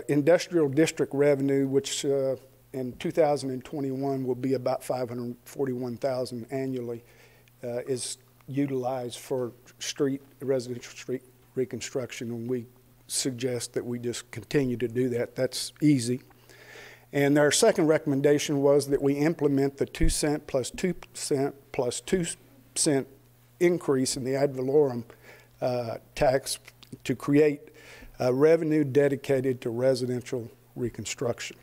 industrial district revenue, which in 2021 will be about $541,000 annually, is utilized for residential street reconstruction, and we suggest that we just continue to do that. That's easy. And our second recommendation was that we implement the 2 cent plus 2 cent plus 2 cent increase in the ad valorem tax to create revenue dedicated to residential reconstruction.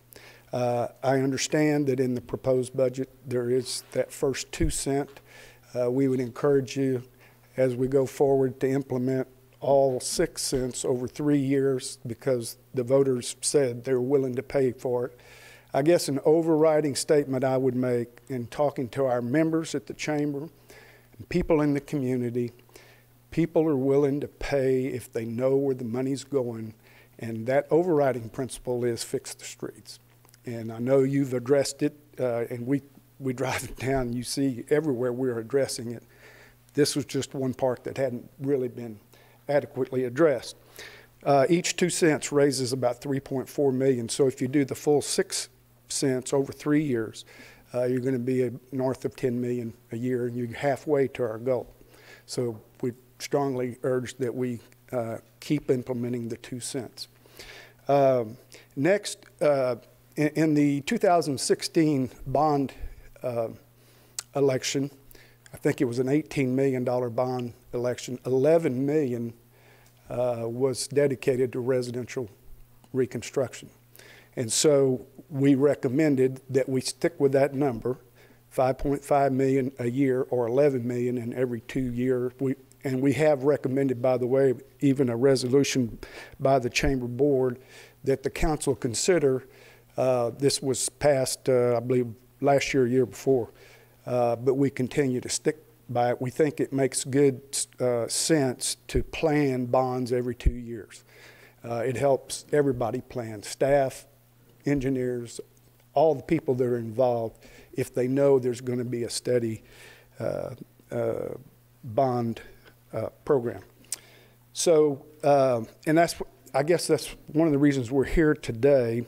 I understand that in the proposed budget there is that first 2 cent. We would encourage you as we go forward to implement all 6 cents over 3 years because the voters said they're willing to pay for it. I guess an overriding statement I would make in talking to our members at the chamber and people in the community, people are willing to pay if they know where the money's going, and that overriding principle is fix the streets. And I know you've addressed it, and we drive it down, you see everywhere we're addressing it. This was just one part that hadn't really been adequately addressed. Each 2 cents raises about $3.4 million, so if you do the full 6 cents over 3 years, you're going to be north of $10 million a year, and you're halfway to our goal. So we strongly urge that we keep implementing the 2 cents. Next, in the 2016 bond election, I think it was an $18 million bond election, $11 million was dedicated to residential reconstruction. And so we recommended that we stick with that number, $5.5 million a year or $11 million in every 2 years. And we have recommended, by the way, even a resolution by the Chamber Board that the council consider. This was passed, I believe, last year or year before, but we continue to stick by it. We think it makes good sense to plan bonds every 2 years. It helps everybody plan, staff, engineers, all the people that are involved, if they know there's going to be a steady bond program. So, and I guess that's one of the reasons we're here today.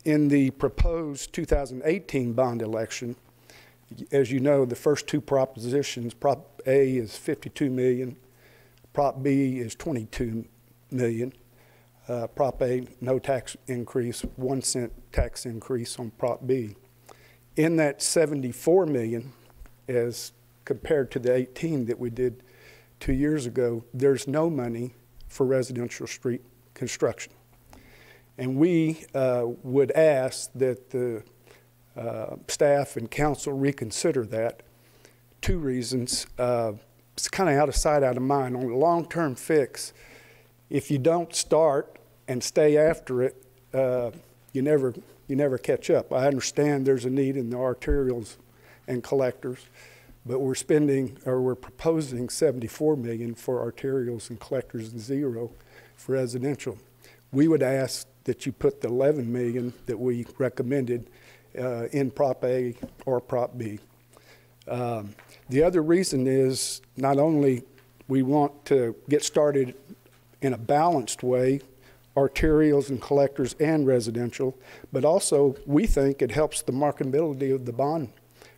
In the proposed 2018 bond election, As you know, the first two propositions, Prop A is 52 million, Prop B is 22 million. Prop A, no tax increase, 1 cent tax increase on Prop B. In that 74 million, as compared to the 18 that we did 2 years ago, there's no money for residential street construction. And we would ask that the staff and council reconsider that. 2 reasons. It's kind of out of sight, out of mind. On a long-term fix, if you don't start and stay after it, you never catch up. I understand there's a need in the arterials and collectors, but we're proposing 74 million for arterials and collectors and 0 for residential. We would ask that you put the 11 million that we recommended in Prop A or Prop B. The other reason is not only we want to get started in a balanced way, arterials and collectors and residential, but also we think it helps the marketability of the bond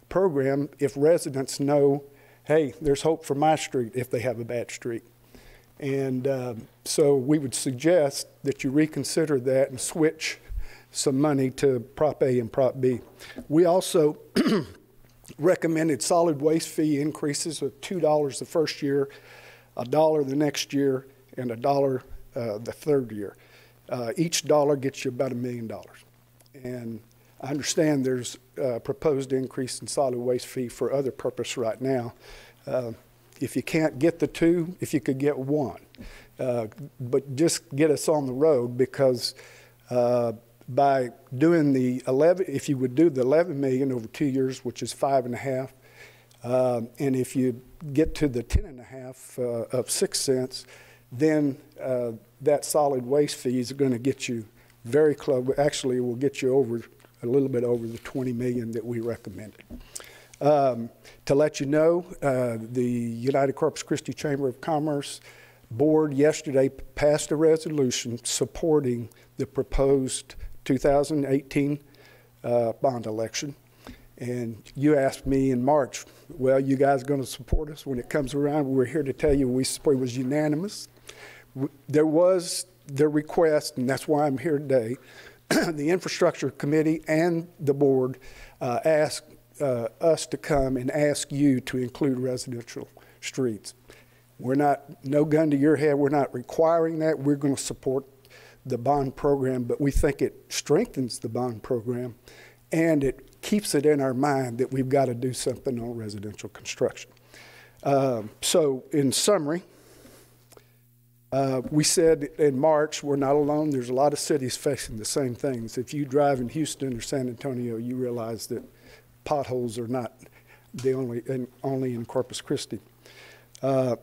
program if residents know, hey, there's hope for my street if they have a bad street. And so we would suggest that you reconsider that and switch some money to Prop A and Prop B. We also recommended solid waste fee increases of $2 the first year, $1 the next year, and $1 the third year. Each dollar gets you about $1 million. And I understand there's a proposed increase in solid waste fee for other purpose right now. If you can't get the 2, if you could get 1. But just get us on the road, because by doing the 11, if you would do the 11 million over 2 years, which is 5.5, and if you get to the 10.5 of 6 cents, then that solid waste fee is going to get you very close. Actually, it will get you over a little bit over the 20 million that we recommended. To let you know, the United Corpus Christi Chamber of Commerce board yesterday passed a resolution supporting the proposed 2018 bond election. And you asked me in March, well, you guys going to support us when it comes around? We're here to tell you we support. It was unanimous. There was the request, and that's why I'm here today. The Infrastructure Committee and the board asked us to come and ask you to include residential streets. We're not, no gun to your head, we're not requiring that. We're going to support the bond program, but we think it strengthens the bond program, and it keeps it in our mind that we've got to do something on residential construction. So in summary, we said in March, we're not alone. There's a lot of cities facing the same things. If you drive in Houston or San Antonio, you realize that potholes are not the only in Corpus Christi. I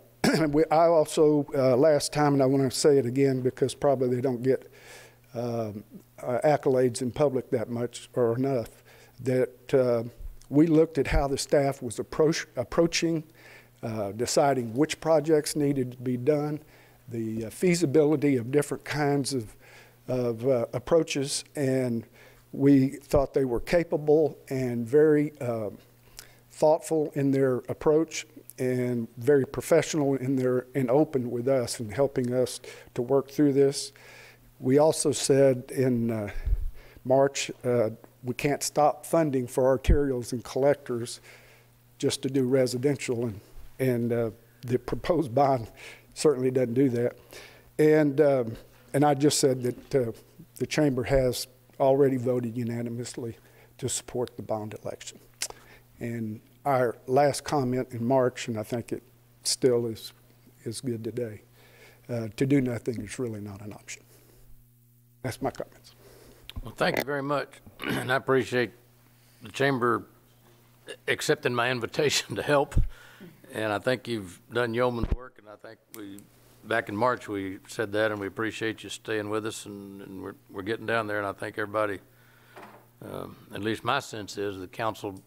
also, last time, and I want to say it again because probably they don't get accolades in public that much or enough, that we looked at how the staff was approaching, deciding which projects needed to be done, the feasibility of different kinds of approaches, and we thought they were capable and very thoughtful in their approach and very professional in their and open with us and helping us to work through this. We also said in March we can't stop funding for arterials and collectors just to do residential, and the proposed bond certainly doesn't do that. And I just said that the chamber has already voted unanimously to support the bond election. And our last comment in March, and I think it still is good today, to do nothing is really not an option. That's my comments. Well, thank you very much. And I appreciate the chamber accepting my invitation to help. And I think you've done yeoman's work, and I think back in March we said that, and we appreciate you staying with us, and we're getting down there, and I think everybody, at least my sense is the council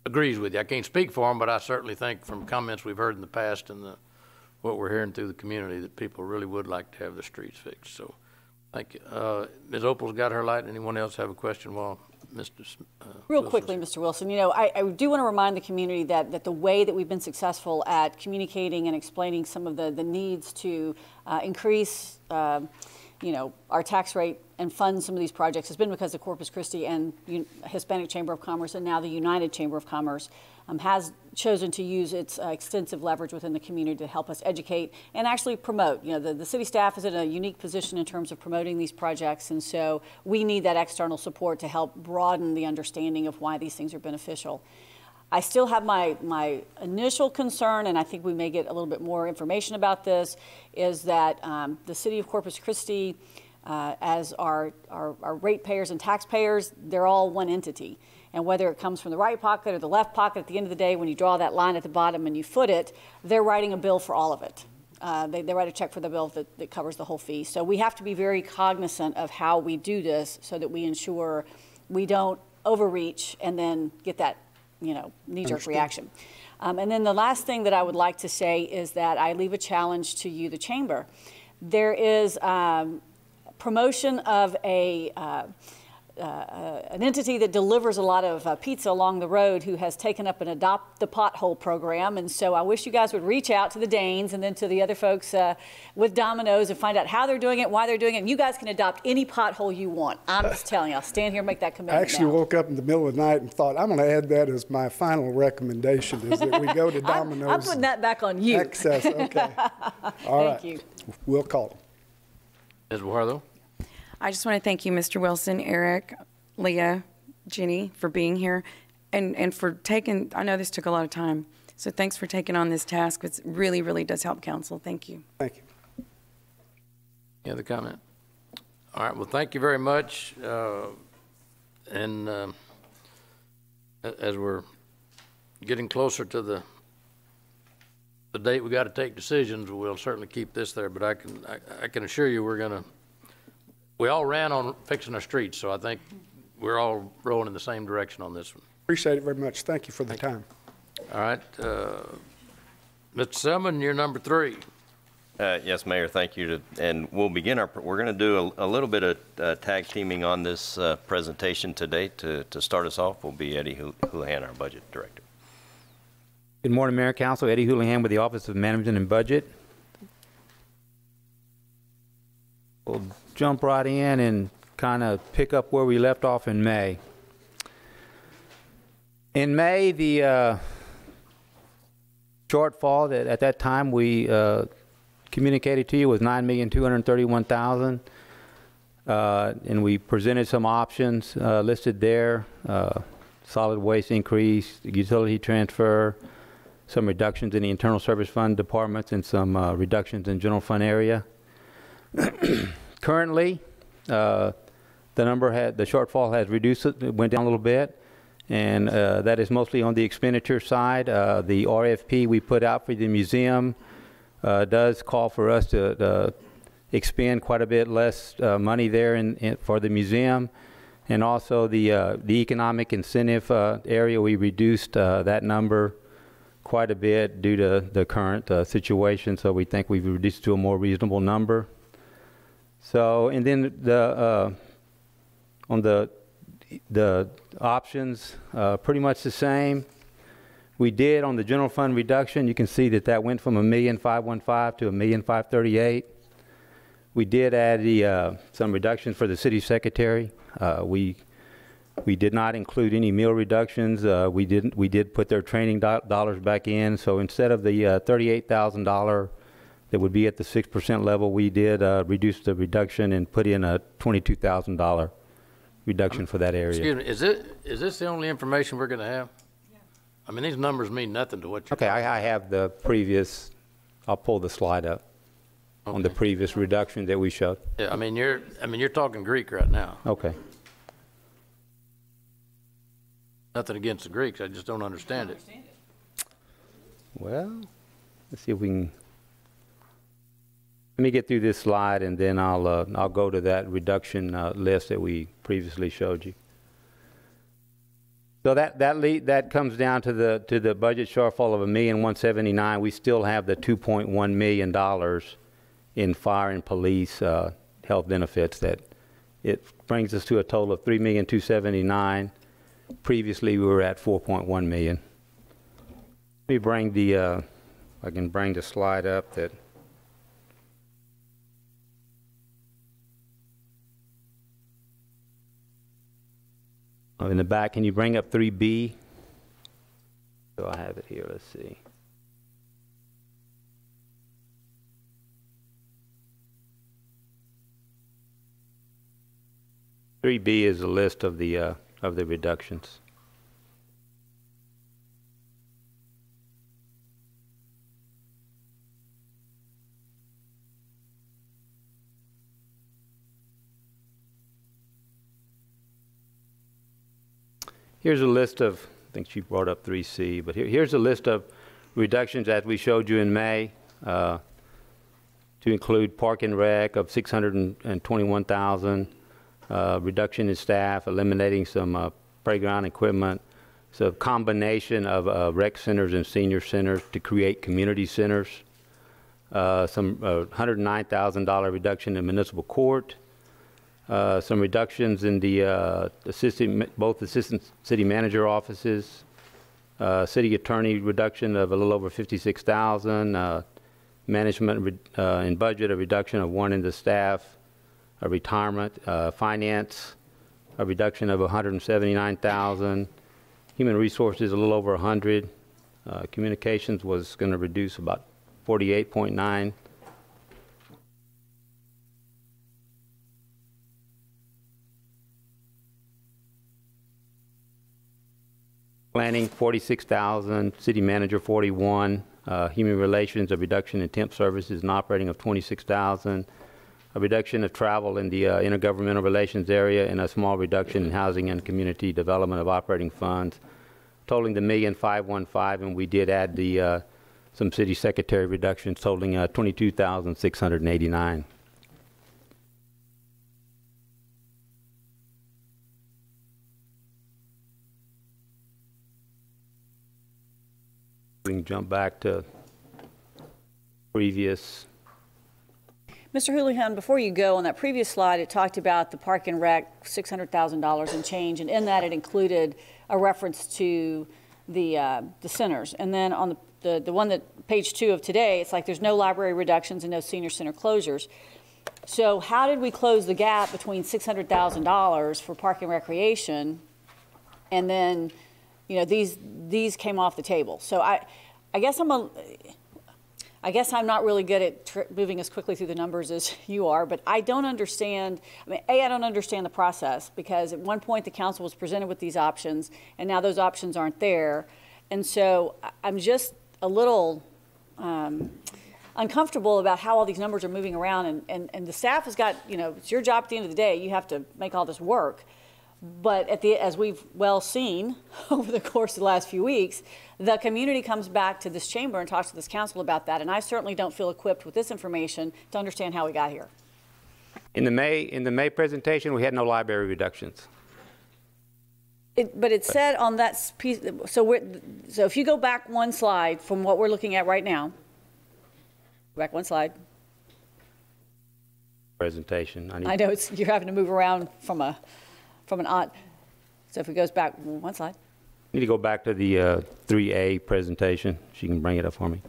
agrees with you. I can't speak for them, but I certainly think from comments we've heard in the past and what we're hearing through the community that people really would like to have the streets fixed. So thank you. Ms. Opal's got her light. Anyone else have a question while Real quickly, Mr. Wilson, you know, I do want to remind the community that the way that we've been successful at communicating and explaining some of the needs to increase, you know, our tax rate and fund some of these projects has been because the Corpus Christi and Hispanic Chamber of Commerce and now the United Chamber of Commerce has chosen to use its extensive leverage within the community to help us educate and actually promote. You know, the city staff is in a unique position in terms of promoting these projects, and so we need that external support to help broaden the understanding of why these things are beneficial. I still have my initial concern, and I think we may get a little bit more information about this, is that the city of Corpus Christi, as our ratepayers and taxpayers, they're all one entity. And whether it comes from the right pocket or the left pocket, at the end of the day, when you draw that line at the bottom and you foot it, they're writing a bill for all of it. They write a check for the bill that covers the whole fee. So we have to be very cognizant of how we do this so that we ensure we don't overreach and then get that, you know, knee-jerk reaction. And then the last thing that I would like to say is that I leave a challenge to you, the chamber. There is promotion of an entity that delivers a lot of pizza along the road who has taken up an Adopt the Pothole program. And so I wish you guys would reach out to the Danes and then to the other folks with Domino's and find out how they're doing it, why they're doing it. And you guys can adopt any pothole you want. I'm just telling you, I'll stand here and make that commitment. I actually woke up in the middle of the night and thought, I'm going to add that as my final recommendation, is that we go to Domino's. I'm putting that back on you. Excess, okay. All right. Thank you. We'll call them. Ms. Guajardo? I just want to thank you, Mr. Wilson, Eric, Leah, Jenny, for being here and for taking, I know this took a lot of time, so thanks for taking on this task. It really, really does help council. Thank you. Thank you. Any other comment? All right, well, thank you very much. As we're getting closer to the date we got to take decisions, we'll certainly keep this there, but I can assure you we all ran on fixing our streets, so I think we're all rowing in the same direction on this one. Appreciate it very much. Thank you for the time. All right. Mr. Selman, you're number 3. Yes, Mayor, thank you. And we'll begin we're going to do a little bit of tag teaming on this presentation today. To start us off will be Eddie Houlihan, our Budget Director. Good morning, Mayor, Council. Eddie Houlihan with the Office of Management and Budget. We'll jump right in and kind of pick up where we left off in May. In May, the shortfall that at that time we communicated to you was $9,231,000, and we presented some options listed there: solid waste increase, utility transfer, some reductions in the internal service fund departments, and some reductions in general fund area. Currently, the shortfall has reduced. It went down a little bit, and that is mostly on the expenditure side. The RFP we put out for the museum does call for us to expend quite a bit less money there for the museum, and also the economic incentive area. We reduced that number quite a bit due to the current situation. So we think we've reduced to a more reasonable number. So, and then on the options, pretty much the same. We did on the general fund reduction. You can see that went from $1,515,000 to $1,538,000. We did add some reductions for the city secretary. We did not include any meal reductions. We did put their training dollars back in. So instead of the $38,000 that would be at the 6% level, we did reduce the reduction and put in a $22,000 reduction for that area. Excuse me, is this the only information we're going to have? Yeah. I mean, these numbers mean nothing to what you're Okay, I have the previous, I'll pull the slide up on the previous reduction that we showed. Yeah, I mean, you're talking Greek right now. Okay. Nothing against the Greeks, I just don't understand it. Well, let's see if we can. Let me get through this slide, and then I'll go to that reduction list that we previously showed you. So that comes down to the budget shortfall of $1,179,000. We still have the $2.1 million in fire and police health benefits that it brings us to a total of $3,279,000. Previously, we were at $4.1 million. Let me bring the, I can bring the slide up that. In the back, can you bring up 3B? So I have it here, let's see. B is a list of the reductions. Here's a list of, I think she brought up 3C, but here's a list of reductions that we showed you in May, to include Park and Rec of $621,000, reduction in staff, eliminating some playground equipment. It's a combination of rec centers and senior centers to create community centers. Some $109,000 reduction in municipal court. Some reductions in the both assistant city manager offices, city attorney reduction of a little over $56,000, management and budget a reduction of 1 in the staff, a retirement, finance a reduction of $179,000, human resources a little over 100, communications was going to reduce about 48.9. Planning, 46,000, city manager, 41, human relations, a reduction in temp services and operating of 26,000, a reduction of travel in the intergovernmental relations area, and a small reduction in housing and community development of operating funds, totaling the $1,515,000, and we did add the some city secretary reductions totaling $22,689. We can jump back to previous. Mr. Houlihan, before you go, on that previous slide, it talked about the Park and Rec, $600,000 and change, and in that it included a reference to the centers. And then on the one that, page 2 of today, it's like there's no library reductions and no senior center closures. So how did we close the gap between $600,000 for Park and Recreation, and then, you know, these came off the table? So I guess I guess I'm not really good at moving as quickly through the numbers as you are, but I don't understand. I mean, I don't understand the process, because at one point the council was presented with these options, and now those options aren't there. And so I'm just a little uncomfortable about how all these numbers are moving around, and the staff has got, you know, it's your job at the end of the day. You have to make all this work. But as we've well seen over the course of the last few weeks, the community comes back to this chamber and talks to this council about that, and I certainly don't feel equipped with this information to understand how we got here. In the May presentation, we had no library reductions. But it said on that piece, so if you go back one slide from what we're looking at right now, back one slide. Presentation. I know you're having to move around from an odd. So if it goes back one slide. Need to go back to the 3A presentation. She can bring it up for me.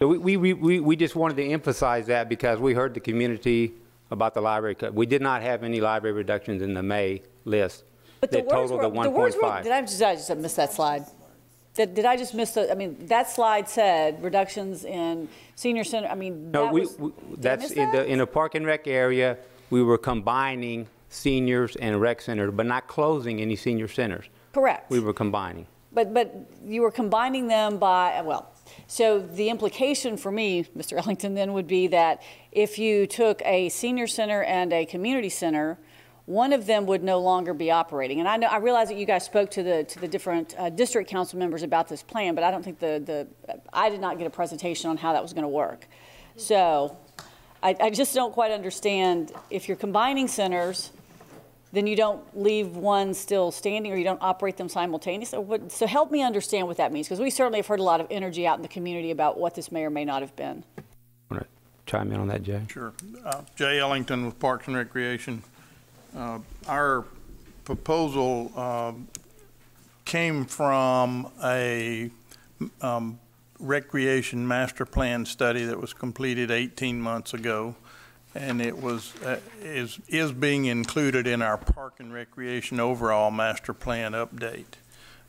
So we just wanted to emphasize that, because we heard the community about the library cut. We did not have any library reductions in the May list. But the words were, 1.5. Did I just miss that slide? Did I just miss the? I mean, that slide said reductions in senior center. I mean, no, that's in the Park and Rec area. We were combining seniors and rec centers, but not closing any senior centers. Correct. We were combining. But you were combining them by, well, so the implication for me, Mr. Ellington, then would be that if you took a senior center and a community center, one of them would no longer be operating. And I realize that you guys spoke to the different district council members about this plan, but I don't think I did not get a presentation on how that was going to work. So I just don't quite understand, if you're combining centers, then you don't leave one still standing, or you don't operate them simultaneously. So help me understand what that means, because we certainly have heard a lot of energy out in the community about what this may or may not have been. All right. chime in on that, Jay? Sure. Jay Ellington with Parks and Recreation. Our proposal came from a recreation master plan study that was completed 18 months ago, and it was is being included in our Park and Recreation overall master plan update.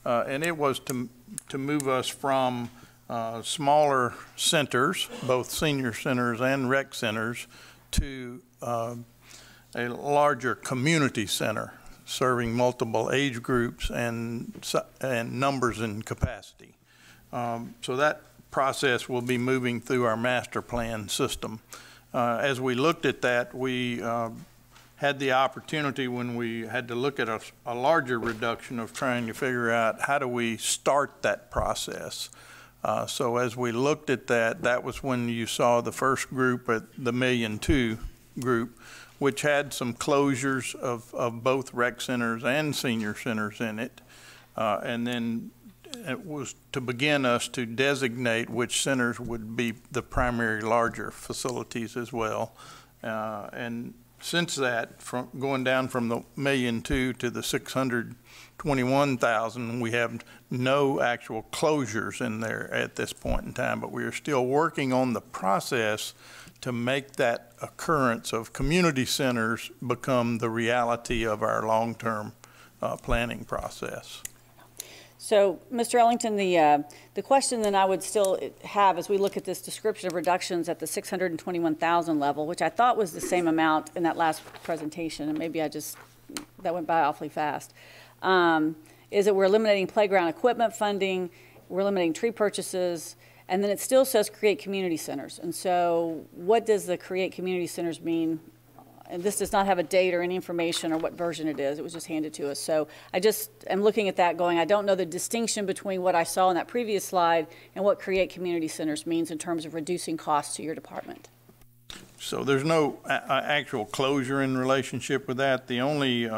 And it was to move us from smaller centers, both senior centers and rec centers, to a larger community center serving multiple age groups and numbers and capacity. So that process will be moving through our master plan system. As we looked at that, we had the opportunity when we had to look at a larger reduction of trying to figure out how do we start that process. So as we looked at that, that was when you saw the first group at the $1.2 million group, which had some closures of both rec centers and senior centers in it. And then it was to begin us to designate which centers would be the primary larger facilities as well. And since that, from going down from the $1.2 million to the 621,000, we have no actual closures in there at this point in time, but we are still working on the process to make that occurrence of community centers become the reality of our long-term planning process. So, Mr. Ellington, the question that I would still have as we look at this description of reductions at the 621,000 level, which I thought was the same amount in that last presentation, and maybe that went by awfully fast, is that we're eliminating playground equipment funding, we're eliminating tree purchases, and then it still says create community centers. And so what does the create community centers mean? And this does not have a date or any information or what version it is. It was just handed to us. So I just am looking at that going, I don't know the distinction between what I saw in that previous slide and what create community centers means in terms of reducing costs to your department. So there's no actual closure in relationship with that. The only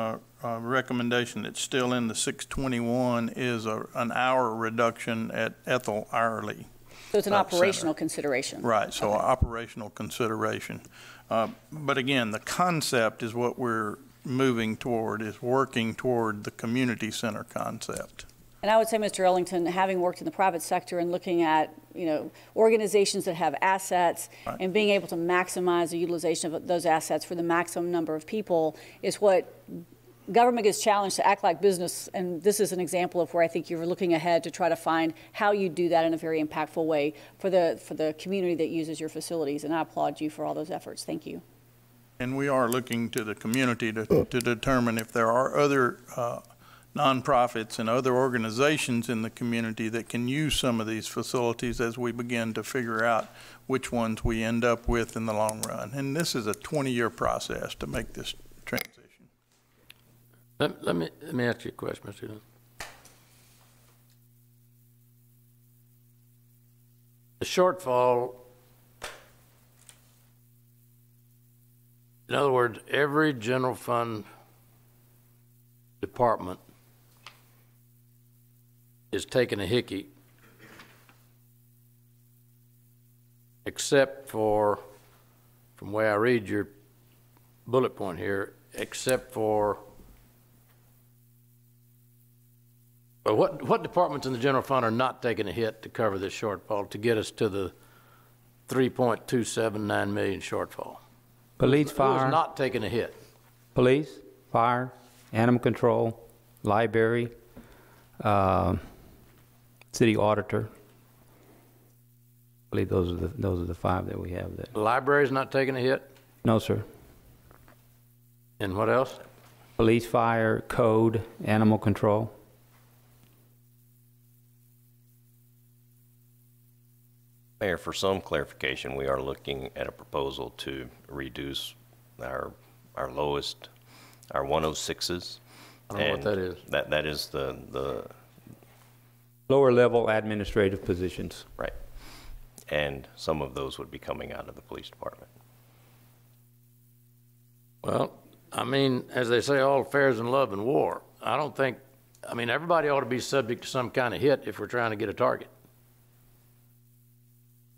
recommendation that's still in the 621 is an hour reduction at Ethel Hourly. So it's an operational consideration. Right, so operational consideration. But again, the concept is what we're moving toward, is working toward the community center concept. And I would say, Mr. Ellington, having worked in the private sector and looking at, organizations that have assets and being able to maximize the utilization of those assets for the maximum number of people is what government gets challenged to act like business, and this is an example of where I think you're looking ahead to try to find how you do that in a very impactful way for the community that uses your facilities, and I applaud you for all those efforts. Thank you. And we are looking to the community to determine if there are other nonprofits and other organizations in the community that can use some of these facilities as we begin to figure out which ones we end up with in the long run. And this is a 20-year process to make this transition. Let me ask you a question, Mr. Dillon. The shortfall, in other words, every general fund department is taking a hickey except for, from the way I read your bullet point here, except for what departments in the general fund are not taking a hit to cover this shortfall to get us to the 3.279 million shortfall? Police, fire. Who's not taking a hit? Police, fire, animal control, library, city auditor. I believe those are the five that we have there. The library's not taking a hit? No, sir. And what else? Police, fire, code, animal control. Mayor, for some clarification, we are looking at a proposal to reduce our lowest, our 106s. I don't know what that is. That is the Lower level administrative positions. right. And some of those would be coming out of the police department. Well, I mean, as they say, all affairs in love and war. I don't think, I mean, everybody ought to be subject to some kind of hit if we're trying to get a target.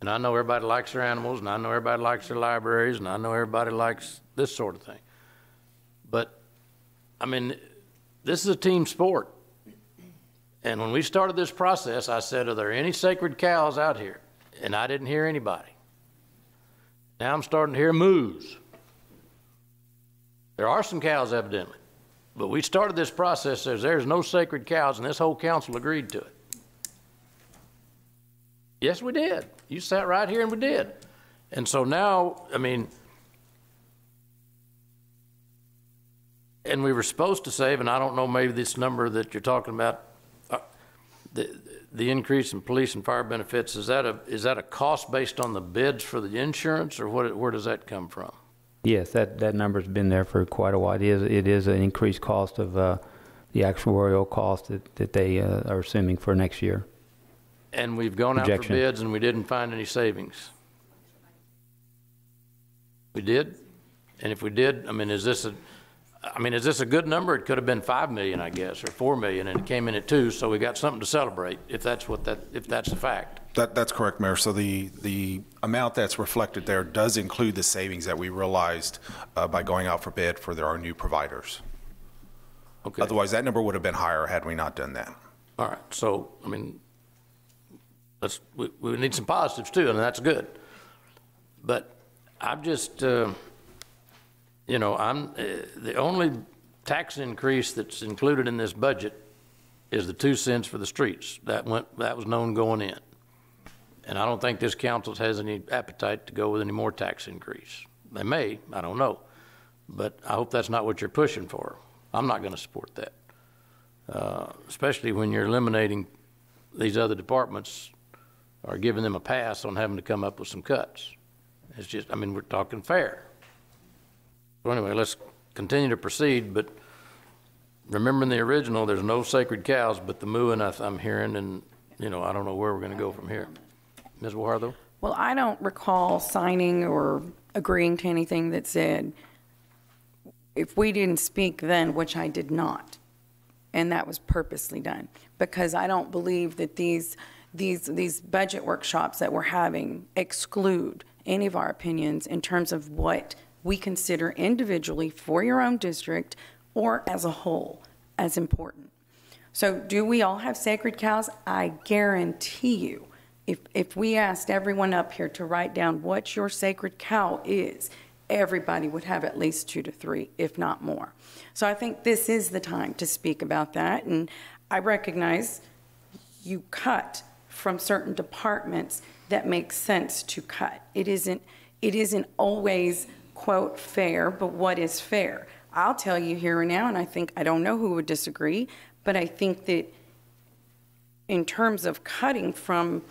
And I know everybody likes their animals, and I know everybody likes their libraries, and I know everybody likes this sort of thing. But, I mean, this is a team sport. And when we started this process, I said, are there any sacred cows out here? And I didn't hear anybody. Now I'm starting to hear moos. There are some cows, evidently. But we started this process, there's no sacred cows, and this whole council agreed to it. Yes, we did. You sat right here and we did. And so now, I mean, and we were supposed to save, and I don't know, maybe this number that you're talking about, the increase in police and fire benefits, is that a cost based on the bids for the insurance, or where does that come from? Yes, that number's been there for quite a while. It is an increased cost of the actuarial cost that they are assuming for next year. And we've gone out for bids and we didn't find any savings. We did? And if we did, I mean, is this a good number? It could have been 5 million, I guess, or 4 million, and it came in at 2, so we got something to celebrate, if that's a fact. That's correct, Mayor. So the amount that's reflected there does include the savings that we realized by going out for bid for our new providers. Okay. Otherwise, that number would have been higher had we not done that. All right. So, I mean, we need some positives too, and that's good. But I'm just, the only tax increase that's included in this budget is the 2 cents for the streets. That was known going in. And I don't think this council has any appetite to go with any more tax increase. They may, I don't know. But I hope that's not what you're pushing for. I'm not going to support that, especially when you're eliminating these other departments or giving them a pass on having to come up with some cuts. It's just, I mean, we're talking fair. So anyway, let's continue to proceed, but remembering the original, there's no sacred cows but the mooing I'm hearing, and, I don't know where we're going to go from here. Ms. Wartho? Well, I don't recall signing or agreeing to anything that said, if we didn't speak then, which I did not, and that was purposely done, because I don't believe that these budget workshops that we're having exclude any of our opinions in terms of what we consider individually for your own district or as a whole as important. So do we all have sacred cows? I guarantee you, if we asked everyone up here to write down what your sacred cow is, everybody would have at least 2 to 3, if not more. So I think this is the time to speak about that. And I recognize you cut from certain departments that make sense to cut. It isn't always, quote, fair, but what is fair? I'll tell you here and now, and I don't know who would disagree, but I think that in terms of cutting from,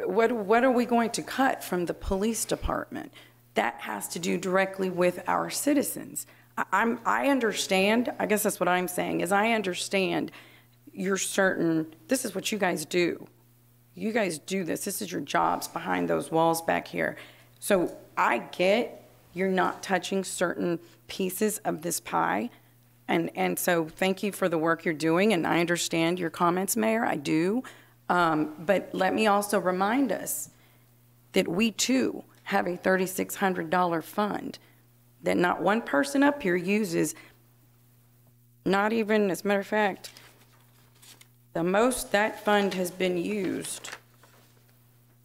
what are we going to cut from the police department? That has to do directly with our citizens. I understand, I guess that's what I'm saying, is I understand you're certain, this is what you guys do. You guys do this. This is your jobs behind those walls back here. So I get you're not touching certain pieces of this pie. And so thank you for the work you're doing. And I understand your comments, Mayor. I do. But let me also remind us that we, too, have a $3,600 fund that not one person up here uses, not even, as a matter of fact, the most that fund has been used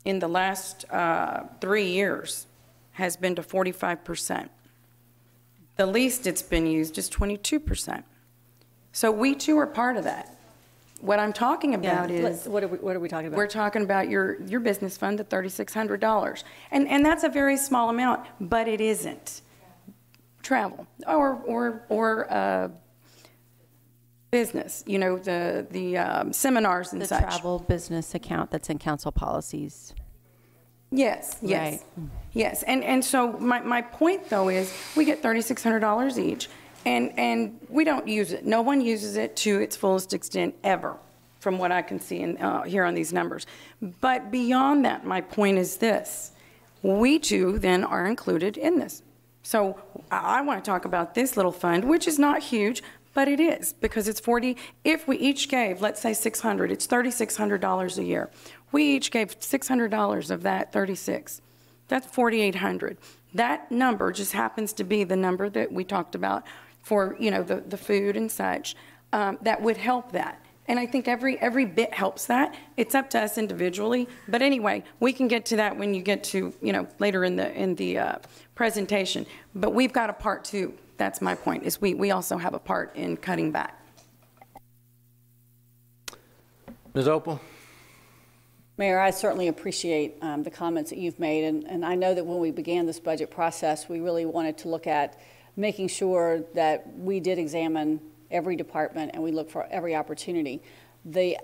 in the last 3 years has been to 45%. The least it's been used is 22%. So we too are part of that. What I'm talking about is... What are we talking about? We're talking about your business fund, the $3,600. And that's a very small amount, but it isn't. Travel or business, the seminars and such. The travel business account that's in council policies. Yes, yes, right. Yes. And so my point, though, is we get $3,600 each, and we don't use it. No one uses it to its fullest extent ever, from what I can see here on these numbers. But beyond that, my point is this. We, too, then are included in this. So I want to talk about this little fund, which is not huge, but it is, because it's 40. If we each gave, let's say 600, it's $3,600 a year. We each gave $600 of that 36. That's 4,800. That number just happens to be the number that we talked about for, you know, the food and such. That would help that. And I think every bit helps that. It's up to us individually. But anyway, we can get to that when you get to, you know, later in the presentation. But we've got a part too. That's my point, is we also have a part in cutting back. Ms. Opal? Mayor, I certainly appreciate the comments that you've made. And I know that when we began this budget process, we really wanted to look at making sure that we did examine every department and we look for every opportunity. The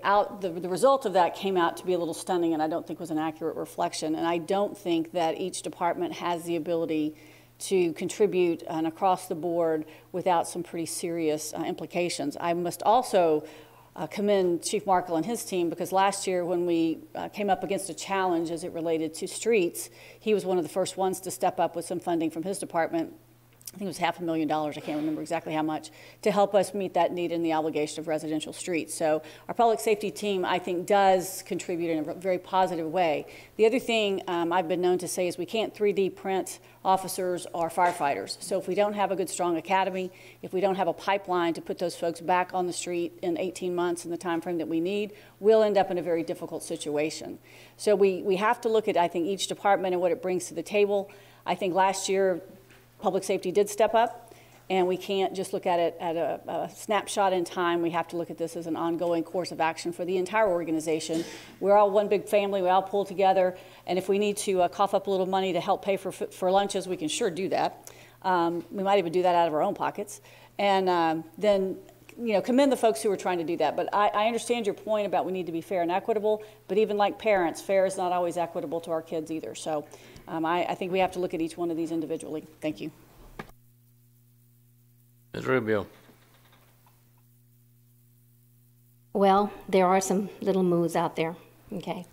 result of that came out to be a little stunning, and I don't think was an accurate reflection. And I don't think that each department has the ability to contribute and across the board without some pretty serious implications. I must also commend Chief Markle and his team, because last year when we came up against a challenge as it related to streets, he was one of the first ones to step up with some funding from his department. I think it was $500,000, I can't remember exactly how much, to help us meet that need in the obligation of residential streets. So our public safety team, I think, does contribute in a very positive way. The other thing I've been known to say is we can't 3D print officers or firefighters. So if we don't have a good, strong academy, if we don't have a pipeline to put those folks back on the street in 18 months in the time frame that we need, we'll end up in a very difficult situation. So we have to look at, I think, each department and what it brings to the table. I think last year, public safety did step up, and we can't just look at it at a snapshot in time. We have to look at this as an ongoing course of action for the entire organization. We're all one big family. We all pull together, and if we need to cough up a little money to help pay for lunches, we can sure do that. We might even do that out of our own pockets, and then, you know, commend the folks who are trying to do that. But I understand your point about we need to be fair and equitable, but even like parents, fair is not always equitable to our kids either. So I think we have to look at each one of these individually. Thank you. Ms. Rubio. Well, there are some little moves out there, okay?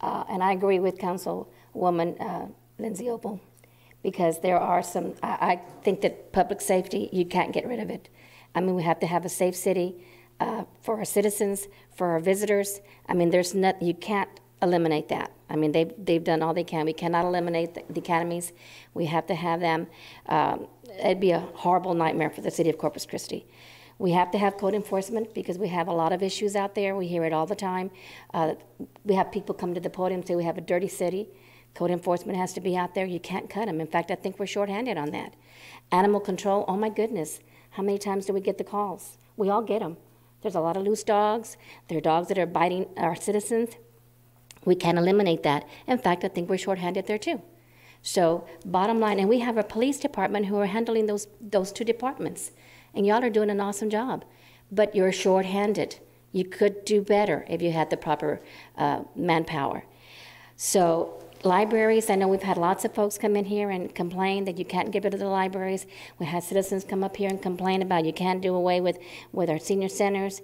And I agree with Councilwoman Lindsay Opal, because there are some, I think that public safety, you can't get rid of it. I mean, we have to have a safe city for our citizens, for our visitors. I mean, there's not, you can't eliminate that. I mean, they've done all they can. We cannot eliminate the academies. We have to have them. It'd be a horrible nightmare for the city of Corpus Christi. We have to have code enforcement because we have a lot of issues out there. We hear it all the time. We have people come to the podium and say we have a dirty city. Code enforcement has to be out there. You can't cut them. In fact, I think we're shorthanded on that. Animal control, oh my goodness. How many times do we get the calls? We all get them. There's a lot of loose dogs. There are dogs that are biting our citizens. We can't eliminate that. In fact, I think we're shorthanded there too. So bottom line, and we have a police department who are handling those two departments. And y'all are doing an awesome job. But you're shorthanded. You could do better if you had the proper manpower. So libraries, I know we've had lots of folks come in here and complain that you can't get rid of the libraries. We had citizens come up here and complain about you can't do away with our senior centers.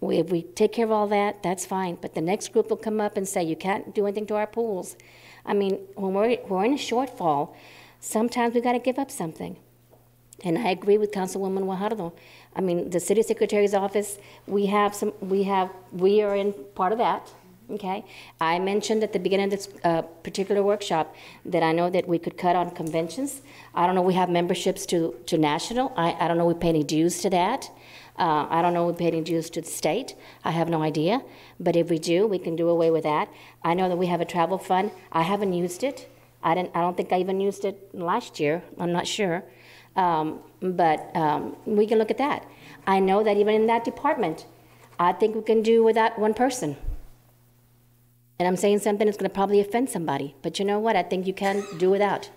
If we take care of all that, that's fine. But the next group will come up and say you can't do anything to our pools. I mean, when we're in a shortfall, sometimes we got to give up something. And I agree with Councilwoman Guajardo. I mean, the city secretary's office, we are in part of that. Okay, I mentioned at the beginning of this particular workshop that I know that we could cut on conventions. I don't know we have memberships to national. I don't know we pay any dues to that. I don't know we pay any dues to the state. I have no idea. But if we do, we can do away with that. I know that we have a travel fund. I haven't used it. I don't think I even used it last year. I'm not sure. But we can look at that. I know that even in that department, I think we can do without one person. And I'm saying something that's going to probably offend somebody, but you know what? I think you can do without.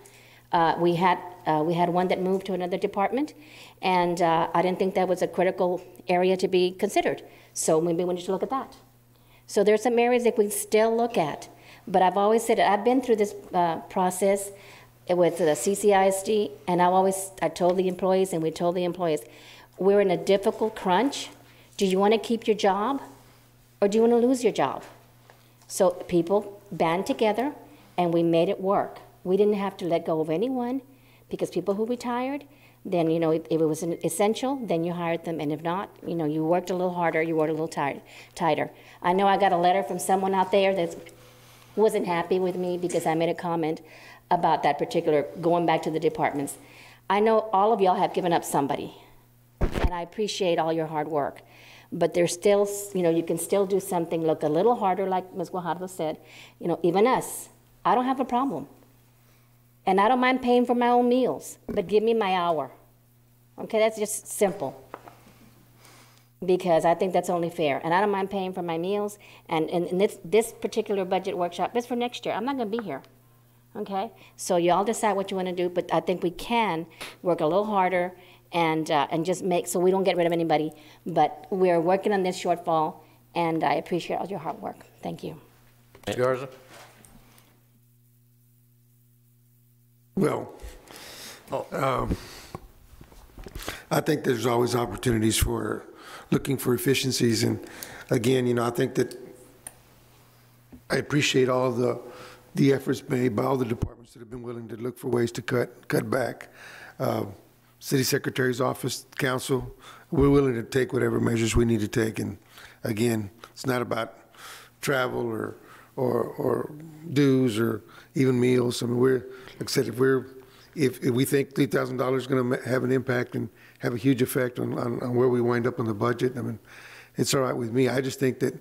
We had one that moved to another department, and I didn't think that was a critical area to be considered. So maybe we need to look at that. So there's some areas that we still look at. But I've always said, I've been through this process with the CCISD, and I told the employees, and we told the employees, we're in a difficult crunch. Do you want to keep your job, or do you want to lose your job? So people band together, and we made it work. We didn't have to let go of anyone because people who retired, then, you know, if it was essential, then you hired them, and if not, you know, you worked a little harder, you worked a little tighter. I know I got a letter from someone out there that wasn't happy with me because I made a comment about that particular, going back to the departments. I know all of y'all have given up somebody, and I appreciate all your hard work. But there's still, you know, you can still do something, look a little harder, like Ms. Guajardo said. You know, even us, I don't have a problem. And I don't mind paying for my own meals, but give me my hour. Okay, that's just simple. Because I think that's only fair. And I don't mind paying for my meals. And this particular budget workshop is for next year. I'm not going to be here. Okay? So y'all decide what you want to do, but I think we can work a little harder and just make so we don't get rid of anybody. But we're working on this shortfall, and I appreciate all your hard work. Thank you. Ms. Garza? Well, I think there's always opportunities for looking for efficiencies. And again, you know, I think that I appreciate all the efforts made by all the departments that have been willing to look for ways to cut back. City Secretary's office, council, we're willing to take whatever measures we need to take. And again, it's not about travel or dues or even meals. I mean, like I said, if we think $3,000 is going to have an impact and have a huge effect on where we wind up on the budget, I mean, it's all right with me. I just think that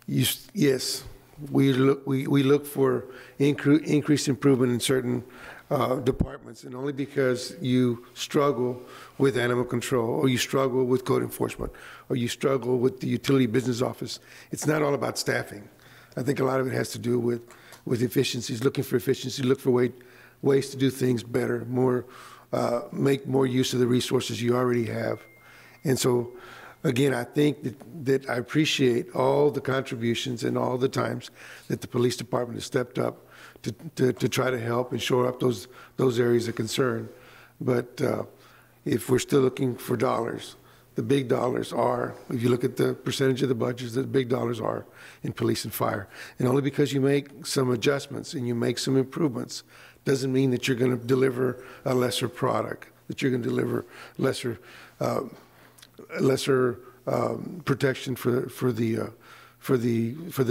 yes, we look for increased improvement in certain departments, and only because you struggle with animal control, or you struggle with code enforcement, or you struggle with the utility business office. It's not all about staffing. I think a lot of it has to do with efficiencies, looking for efficiency, look for ways to do things better, make more use of the resources you already have. And so, again, I think that I appreciate all the contributions and all the times that the police department has stepped up to try to help and shore up those areas of concern. But if we're still looking for dollars, the big dollars are, if you look at the percentage of the budgets, the big dollars are in police and fire. And only because you make some adjustments and you make some improvements doesn't mean that you're going to deliver a lesser product, that you're going to deliver lesser protection for the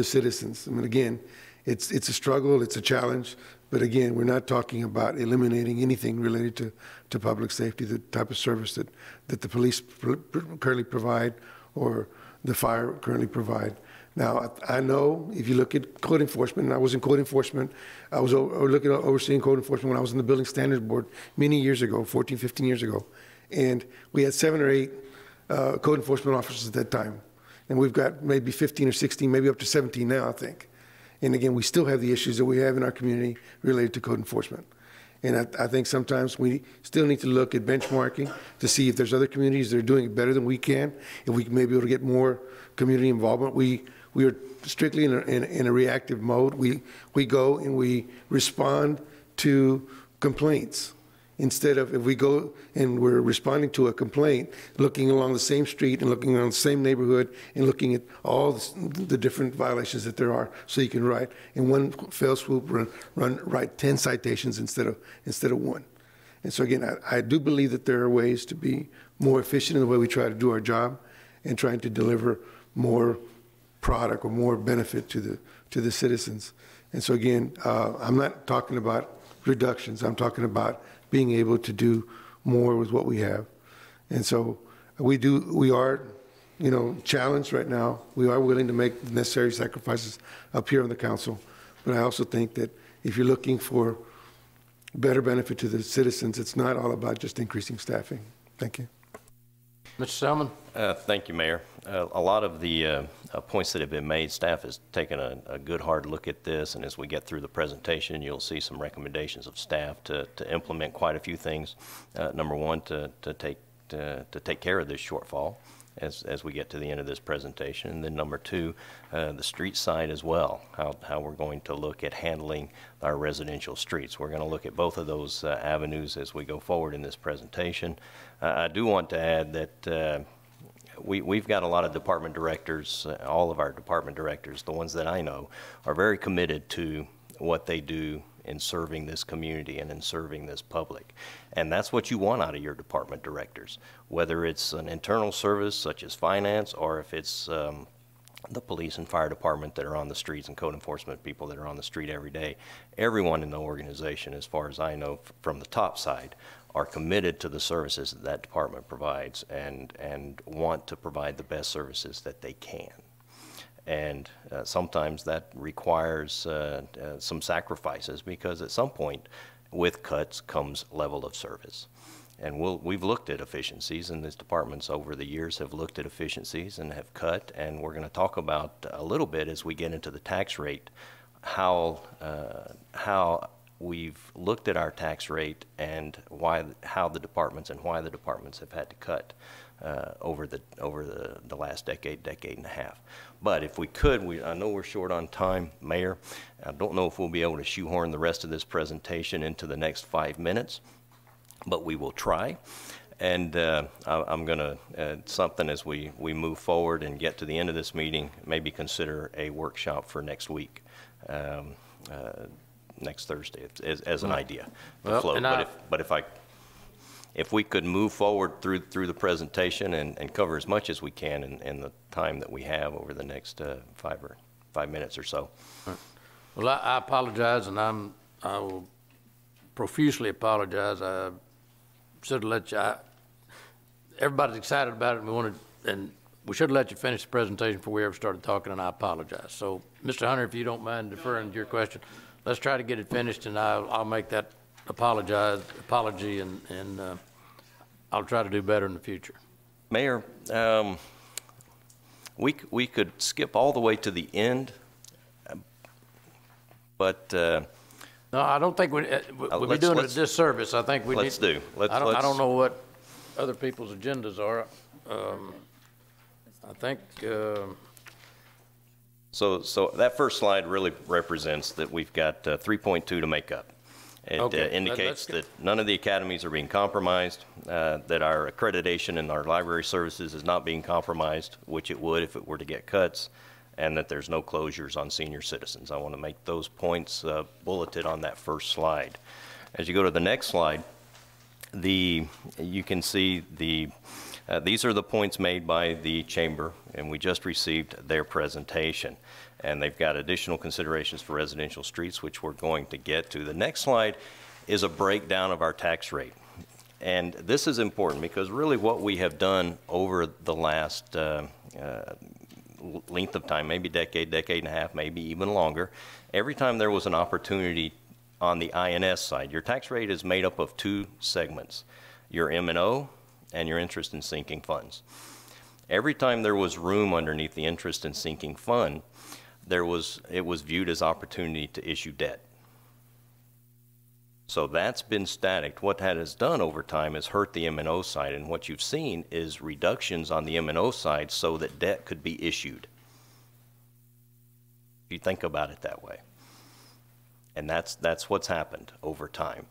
citizens. I mean, again, it's a struggle, it's a challenge, but again, we're not talking about eliminating anything related to public safety, the type of service that the police currently provide or the fire currently provide. Now, I know if you look at code enforcement, and I was in code enforcement, I was overseeing code enforcement when I was in the Building Standards Board many years ago, 14, 15 years ago, and we had 7 or 8 code enforcement officers at that time. And we've got maybe 15 or 16, maybe up to 17 now, I think. And again, we still have the issues that we have in our community related to code enforcement. And I think sometimes we still need to look at benchmarking to see if there's other communities that are doing it better than we can, if we may be able to get more community involvement. We are strictly in a reactive mode. We go and we respond to complaints. Instead of, if we go and we're responding to a complaint, looking along the same street and looking around the same neighborhood and looking at all the different violations that there are, so you can write in one fell swoop, write 10 citations instead of 1. And so again, I do believe that there are ways to be more efficient in the way we try to do our job and trying to deliver more product or more benefit to the citizens. And so again, I'm not talking about reductions. I'm talking about being able to do more with what we have. And so we are, you know, challenged right now. We are willing to make the necessary sacrifices up here on the council. But I also think that if you're looking for better benefit to the citizens, it's not all about just increasing staffing. Thank you. Mr. Selman? Thank you, Mayor. A lot of the points that have been made, staff has taken a good hard look at this, and as we get through the presentation, you'll see some recommendations of staff to implement quite a few things. Number one, to take care of this shortfall as we get to the end of this presentation, and then number two, the street side as well, how we're going to look at handling our residential streets. We're going to look at both of those avenues as we go forward in this presentation. I do want to add that we've got a lot of department directors, all of our department directors, the ones that I know, are very committed to what they do in serving this community and in serving this public. And that's what you want out of your department directors, whether it's an internal service such as finance, or if it's the police and fire department that are on the streets, and code enforcement people that are on the street every day. Everyone in the organization, as far as I know from the top side, are committed to the services that that department provides and want to provide the best services that they can. And sometimes that requires some sacrifices, because at some point with cuts comes level of service. And we've looked at efficiencies, and these departments over the years have looked at efficiencies and have cut, and we're going to talk about a little bit as we get into the tax rate, how we've looked at our tax rate and how the departments have had to cut over the last decade and a half. But if we could, I know we're short on time, Mayor. I don't know if we'll be able to shoehorn the rest of this presentation into the next 5 minutes, but we will try. And I'm going to, something as we move forward and get to the end of this meeting, maybe consider a workshop for next week, next Thursday, as an idea to float. But if we could move forward through the presentation and cover as much as we can in the time that we have over the next 5 minutes or so. Well, I apologize, and I will profusely apologize. I should have let you. Everybody's excited about it, and we should have let you finish the presentation before we ever started talking, and I apologize. So, Mr. Hunter, if you don't mind deferring to your question, let's try to get it finished, and I'll make that apology, and I'll try to do better in the future. Mayor, we could skip all the way to the end, but. No, I don't think we'll be doing a disservice. I think we need. Let's do. I don't know what other people's agendas are. I think. So that first slide really represents that we've got 3.2 to make up. It indicates that none of the academies are being compromised, that our accreditation and our library services is not being compromised, which it would if it were to get cuts, and that there's no closures on senior citizens. I want to make those points bulleted on that first slide. As you go to the next slide, you can see these are the points made by the chamber, and we just received their presentation. And they've got additional considerations for residential streets, which we're going to get to. The next slide is a breakdown of our tax rate. And this is important because really what we have done over the last length of time, maybe decade and a half, maybe even longer, every time there was an opportunity on the INS side, your tax rate is made up of two segments, your M&O and your interest in sinking funds. Every time there was room underneath the interest in sinking fund, it was viewed as opportunity to issue debt. So that's been static. What that has done over time is hurt the M&O side, and what you've seen is reductions on the M&O side so that debt could be issued. If you think about it that way. And that's what's happened over time.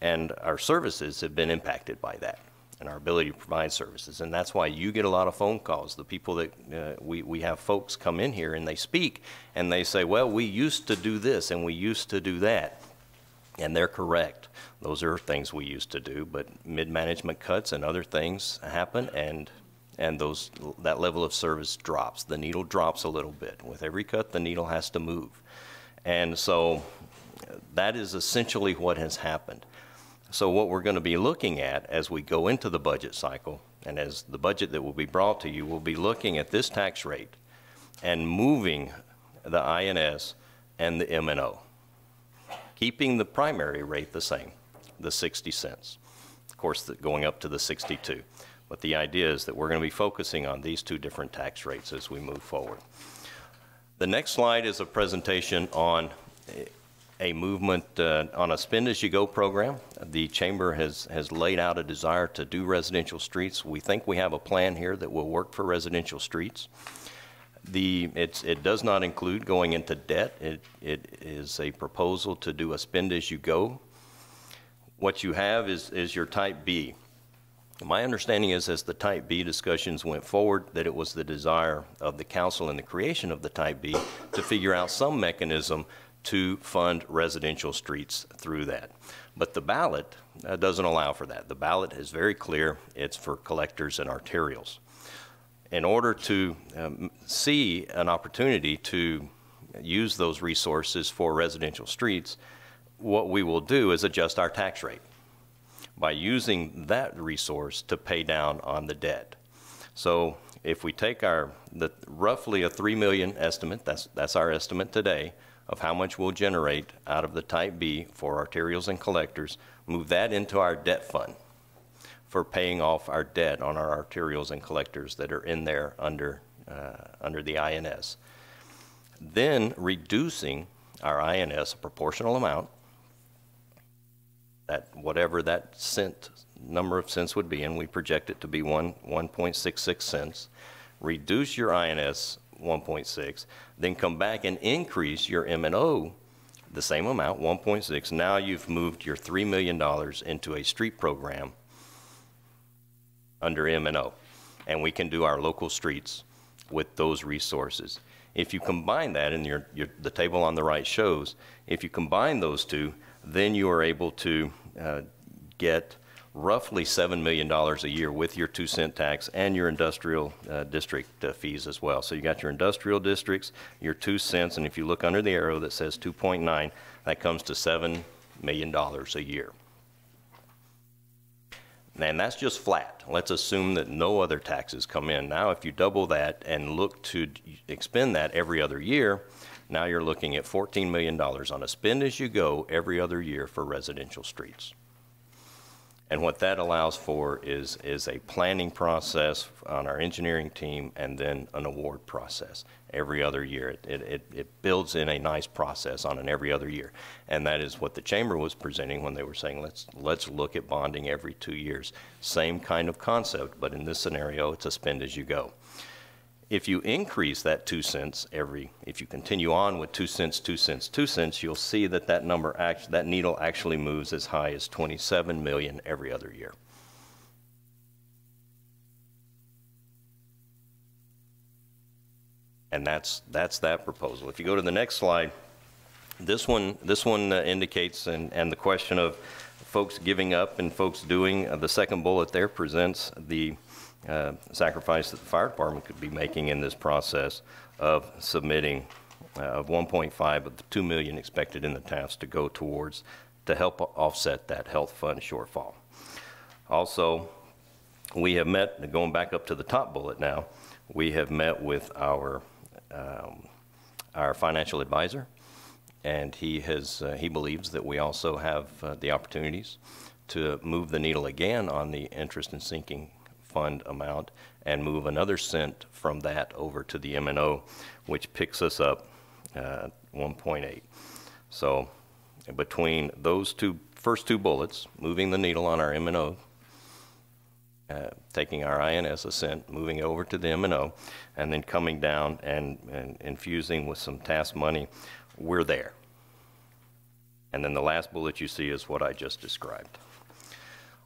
And our services have been impacted by that, and our ability to provide services. And that's why you get a lot of phone calls. The people that we have folks come in here and they speak and they say, well, we used to do this and we used to do that. And they're correct. Those are things we used to do, but mid-management cuts and other things happen, and that level of service drops. The needle drops a little bit. With every cut, the needle has to move. And so that is essentially what has happened. So what we're going to be looking at as we go into the budget cycle, and as the budget that will be brought to you, we'll be looking at this tax rate and moving the INS and the M&O, keeping the primary rate the same, the 60 cents. Of course, going up to the 62. But the idea is that we're going to be focusing on these two different tax rates as we move forward. The next slide is a presentation on a movement on a spend-as-you-go program. The chamber has laid out a desire to do residential streets. We think we have a plan here that will work for residential streets. It does not include going into debt. It is a proposal to do a spend-as-you-go. What you have is your Type B. My understanding is, as the Type B discussions went forward, that it was the desire of the council in the creation of the Type B to figure out some mechanism to fund residential streets through that. But the ballot doesn't allow for that. The ballot is very clear. It's for collectors and arterials. In order to see an opportunity to use those resources for residential streets, what we will do is adjust our tax rate by using that resource to pay down on the debt. So if we take roughly a $3 million estimate, that's our estimate today, of how much we'll generate out of the Type B for arterials and collectors, move that into our debt fund for paying off our debt on our arterials and collectors that are in there under the INS. Then reducing our INS a proportional amount, that whatever that number of cents would be, and we project it to be 1.66 cents, reduce your INS 1.6, then come back and increase your M&O the same amount, 1.6. Now you've moved your $3 million into a street program under M&O, and we can do our local streets with those resources. If you combine that, and the table on the right shows, if you combine those two, then you are able to get roughly $7 million a year with your 2-cent tax and your industrial district fees as well. So you got your industrial districts, your 2 cents, and if you look under the arrow that says 2.9, that comes to $7 million a year. And that's just flat. Let's assume that no other taxes come in. Now, if you double that and look to expend that every other year, now you're looking at $14 million on a spend as you go every other year for residential streets. And what that allows for is a planning process on our engineering team and then an award process every other year. It builds in a nice process on an every other year. And that is what the chamber was presenting when they were saying, let's look at bonding every 2 years. Same kind of concept, but in this scenario, it's a spend as you go. If you increase that 2 cents if you continue on with 2 cents, 2 cents, 2 cents, you'll see that that needle actually moves as high as 27 million every other year. And that's that proposal. If you go to the next slide, this one indicates, and the question of folks giving up and folks doing, the second bullet there presents the sacrifice that the fire department could be making in this process of submitting of 1.5 of the 2 million expected in the task to go towards to help offset that health fund shortfall. Also, we have met, going back up to the top bullet now, we have met with our financial advisor, and he believes that we also have the opportunities to move the needle again on the interest and sinking fund amount and move another cent from that over to the M&O, which picks us up 1.8. So between those first two bullets, moving the needle on our M&O, taking our INS a cent, moving over to the M&O, and then coming down and infusing with some task money, we're there. And then the last bullet you see is what I just described.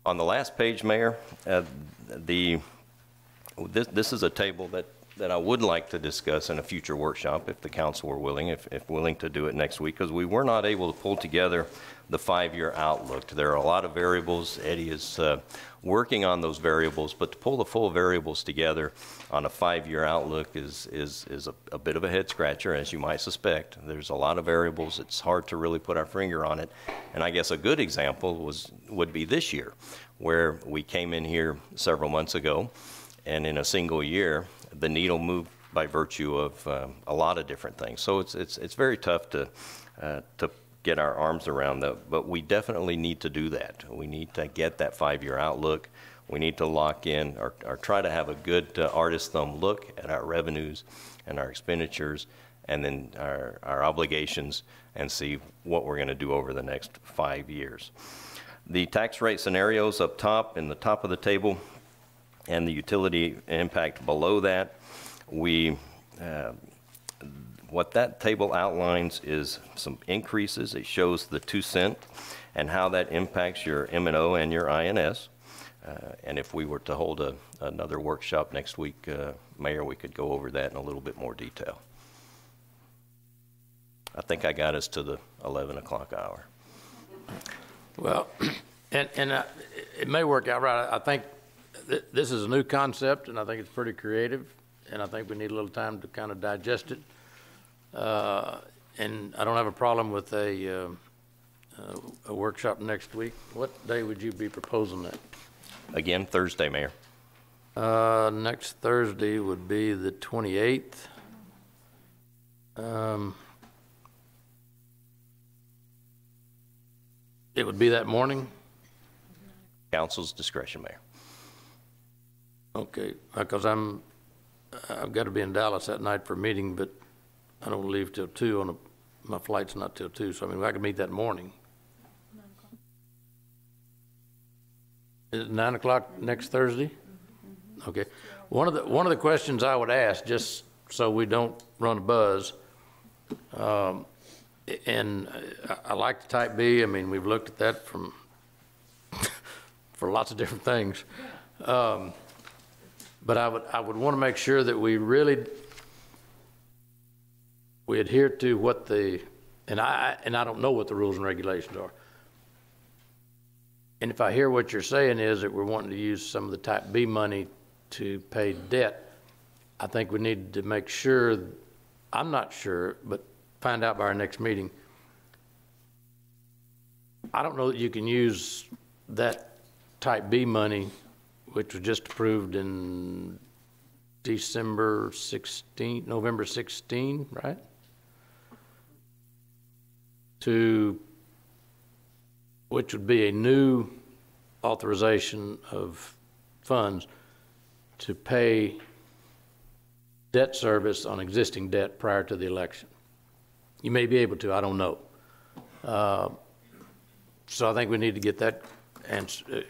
On the last page, Mayor, this is a table that I would like to discuss in a future workshop if the council were willing, if willing to do it next week, because we were not able to pull together the 5-year outlook. There are a lot of variables. Eddie is working on those variables, but to pull the full variables together on a 5-year outlook is a bit of a head scratcher, as you might suspect. There's a lot of variables. It's hard to really put our finger on it. And I guess a good example would be this year, where we came in here several months ago, and in a single year, the needle moved by virtue of a lot of different things. So it's very tough to get our arms around that, but we definitely need to do that. We need to get that 5-year outlook. We need to lock in or try to have a good artist thumb look at our revenues and our expenditures, and then our obligations, and see what we're going to do over the next 5 years. The tax rate scenarios up top, in the top of the table, and the utility impact below that, what that table outlines is some increases. It shows the 2 cent and how that impacts your M&O and your INS. And if we were to hold another workshop next week, Mayor, we could go over that in a little bit more detail. I think I got us to the 11 o'clock hour. Well, and it may work out right. I think this is a new concept, and I think it's pretty creative, and I think we need a little time to kind of digest it. And I don't have a problem with a workshop next week. What day would you be proposing that? Again, Thursday, Mayor. Next Thursday would be the 28th. It would be that morning? Council's discretion, Mayor. Okay, because I've got to be in Dallas that night for a meeting, but I don't leave till 2 my flight's not till 2, so I mean, I could meet that morning. Is it 9 o'clock next Thursday? Okay. One of the questions I would ask, just so we don't run a buzz, and I like the type B. I mean, we've looked at that from for lots of different things. But I would want to make sure that we adhere to what and I don't know what the rules and regulations are. And if I hear what you're saying is that we're wanting to use some of the type B money to pay debt, I think we need to make sure, I'm not sure, but find out by our next meeting. I don't know that you can use that type B money, which was just approved in November 16, right? Which would be a new authorization of funds to pay debt service on existing debt prior to the election. You may be able to, I don't know. So I think we need to get that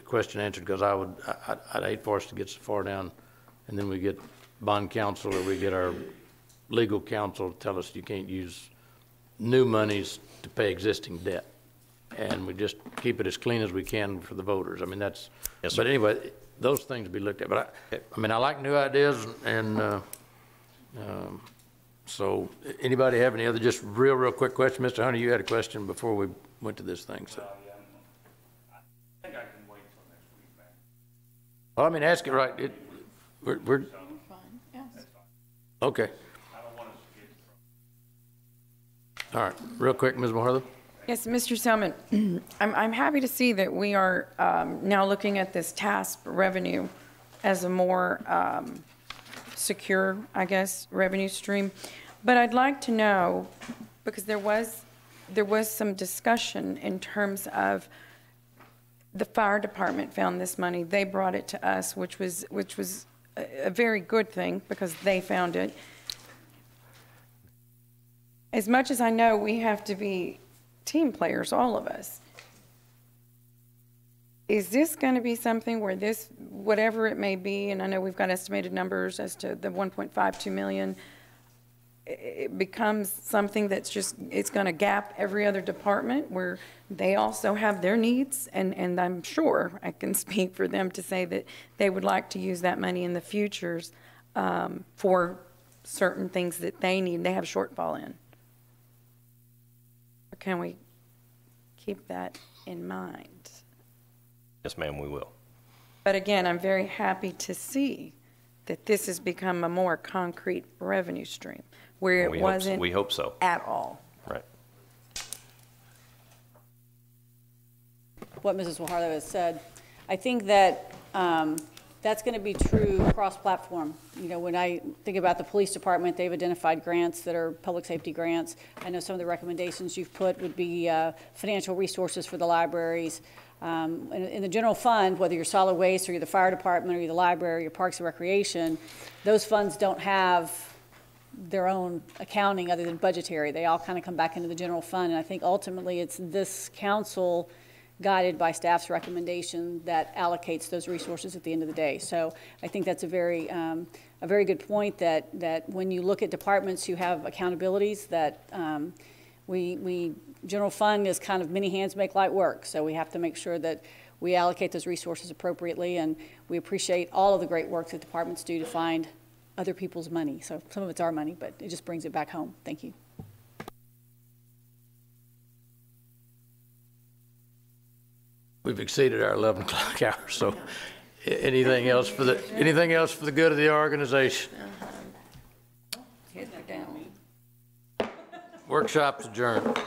question answered, because I'd hate for us to get so far down and then we get bond counsel or we get our legal counsel to tell us you can't use new monies to pay existing debt. And we just keep it as clean as we can for the voters. I mean, that's, yes, sir. But anyway, those things to be looked at. But I mean, I like new ideas, and so anybody have any other just real quick question? Mr. Hunter, you had a question before we went to this thing. So. I think I can wait till next week, man. Well, I mean, ask it right. We're Fine, yes. okay. I don't want us to get All right, real quick, Ms. Mahartha. Yes, Mr. Selman, I'm happy to see that we are now looking at this TASP revenue as a more secure, I guess, revenue stream. But I'd like to know, because there was some discussion in terms of the fire department found this money. They brought it to us, which was a very good thing because they found it. As much as I know, we have to be team players, all of us. Is this going to be something where this, whatever it may be, and I know we've got estimated numbers as to the 1.52 million, it becomes something that's just, it's going to gap every other department where they also have their needs, and I'm sure I can speak for them to say that they would like to use that money in the futures for certain things that they need, they have a shortfall in. Can we keep that in mind? Yes, ma'am, we will. But again, I'm very happy to see that this has become a more concrete revenue stream where it wasn't we hope so. At all. Right. What Mrs. Wahardo has said, I think that that's going to be true cross-platform. You know, when I think about the police department, they've identified grants that are public safety grants. I know some of the recommendations you've put would be financial resources for the libraries. In the general fund, whether you're solid waste or you're the fire department or you're the library or you're parks and recreation, those funds don't have their own accounting other than budgetary. They all kind of come back into the general fund. And I think ultimately it's this council, guided by staff's recommendation, that allocates those resources at the end of the day. So I think that's a very good point, that when you look at departments who have accountabilities, that general fund is kind of many hands make light work. So we have to make sure that we allocate those resources appropriately, and we appreciate all of the great work that departments do to find other people's money. So some of it's our money, but it just brings it back home. Thank you. we've exceeded our 11 o'clock hour, so anything else for the good of the organization? Hit it down. Workshop's adjourned.